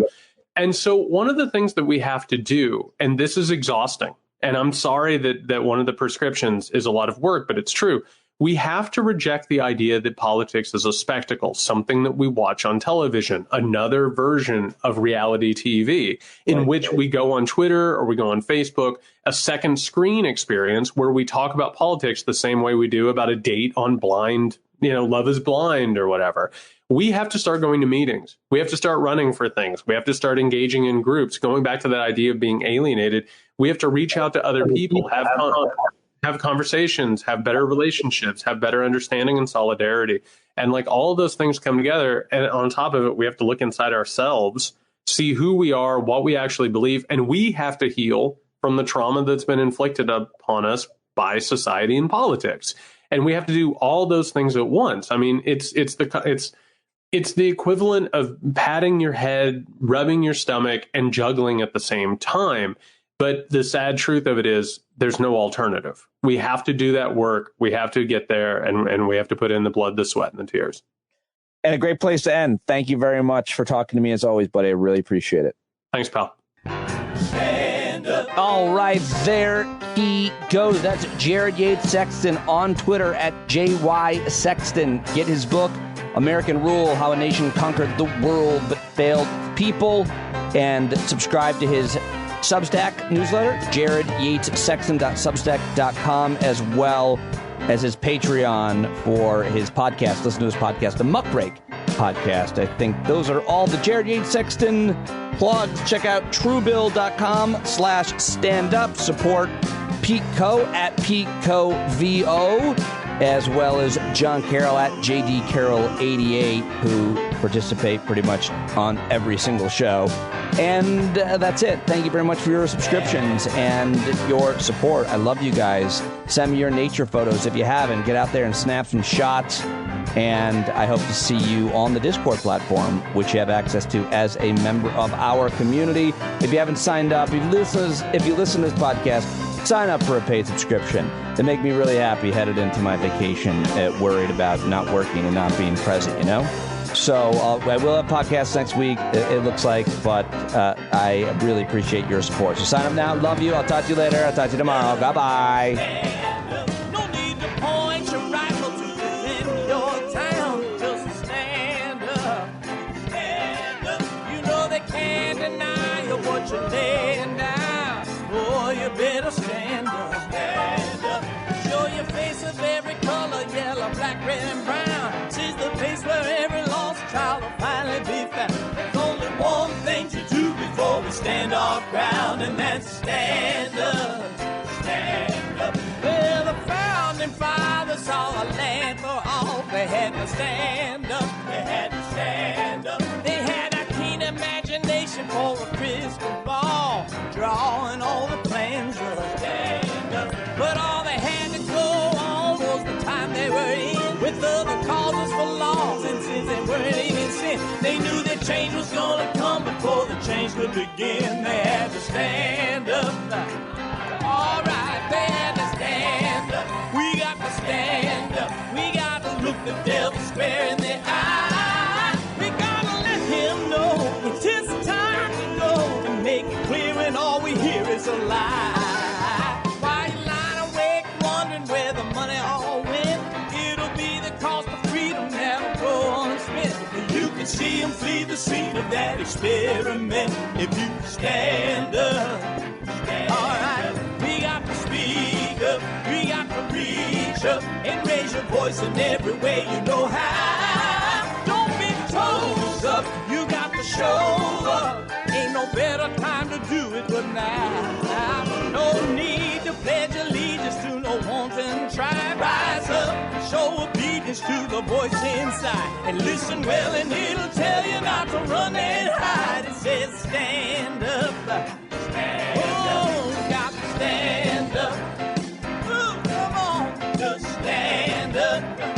And so one of the things that we have to do, and this is exhausting, and I'm sorry that one of the prescriptions is a lot of work, but it's true. We have to reject the idea that politics is a spectacle, something that we watch on television, another version of reality TV in which we go on Twitter or we go on Facebook, a second screen experience where we talk about politics the same way we do about a date on Blind, Love is Blind or whatever. We have to start going to meetings. We have to start running for things. We have to start engaging in groups. Going back to that idea of being alienated, we have to reach out to other people, have conversations, have better relationships, have better understanding and solidarity. And like all of those things come together. And on top of it, we have to look inside ourselves, see who we are, what we actually believe. And we have to heal from the trauma that's been inflicted upon us by society and politics. And we have to do all those things at once. I mean, it's the equivalent of patting your head, rubbing your stomach, and juggling at the same time. But the sad truth of it is there's no alternative. We have to do that work. We have to get there, and we have to put in the blood, the sweat, and the tears. And a great place to end. Thank you very much for talking to me as always, buddy. I really appreciate it. Thanks, pal. All right, there he goes. That's Jared Yates Sexton on Twitter at JY Sexton. Get his book, American Rule, How a Nation Conquered the World But Failed People, and subscribe to his Substack newsletter, jaredyatessexton.substack.com, as well as his Patreon for his podcast. Listen to his podcast, the Muckrake Podcast. I think those are all the Jared Yates Sexton plugs. Check out truebill.com/standup. Support Pete Co at Pete Co VO, as well as John Carroll at JD Carroll 88, who participate pretty much on every single show. And that's it. Thank you very much for your subscriptions and your support. I love you guys. Send me your nature photos if you haven't. Get out there and snap some shots. And I hope to see you on the Discord platform, which you have access to as a member of our community. If you haven't signed up, if you listen to this podcast, sign up for a paid subscription. They make me really happy headed into my vacation, worried about not working and not being present, So I will have podcasts next week, it looks like, but I really appreciate your support. So sign up now. Love you. I'll talk to you later. I'll talk to you tomorrow. Bye-bye. No need to point your rifle to defend your town. Just stand up. Stand up. You know they can't deny you what you're laying down. Boy, you better stand up. Stand up. Show your face of every color, yellow, black, red, and brown. She's the place where every lost child will finally be found. There's only one thing to do before we stand our ground, and that's stand up. Stand up. Well, the founding fathers saw a land for all. They had to stand up. They had to stand up. They had a keen imagination for a crystal ball, drawing all the plans of stand up. But all they had to go on was the time they were in, with other causes for laws, and since they weren't even sin, they knew that change was gonna come before the change could begin. They had to stand up. All right, they had to stand up. We got to stand up. We got to look the devil square in the eye. We gotta let him know it's his time to go, and make it clear when all we hear is a lie. Why you lying awake wondering where the money all went? It'll be the cost of freedom that'll go unspent. You can see them flee the scene of that experiment. If you stand up, alright, we got to speak up, we got to reach up and raise your voice in every way you know how. Don't be toes up, you got to show up. Ain't no better time to do it but now. No need to pledge allegiance to no wanton tribe. Rise up and show obedience to the voice inside. And listen well and it'll tell you not to run and hide. It says stand up. Stand up. Got to stand up. Ooh, come on. Just stand up.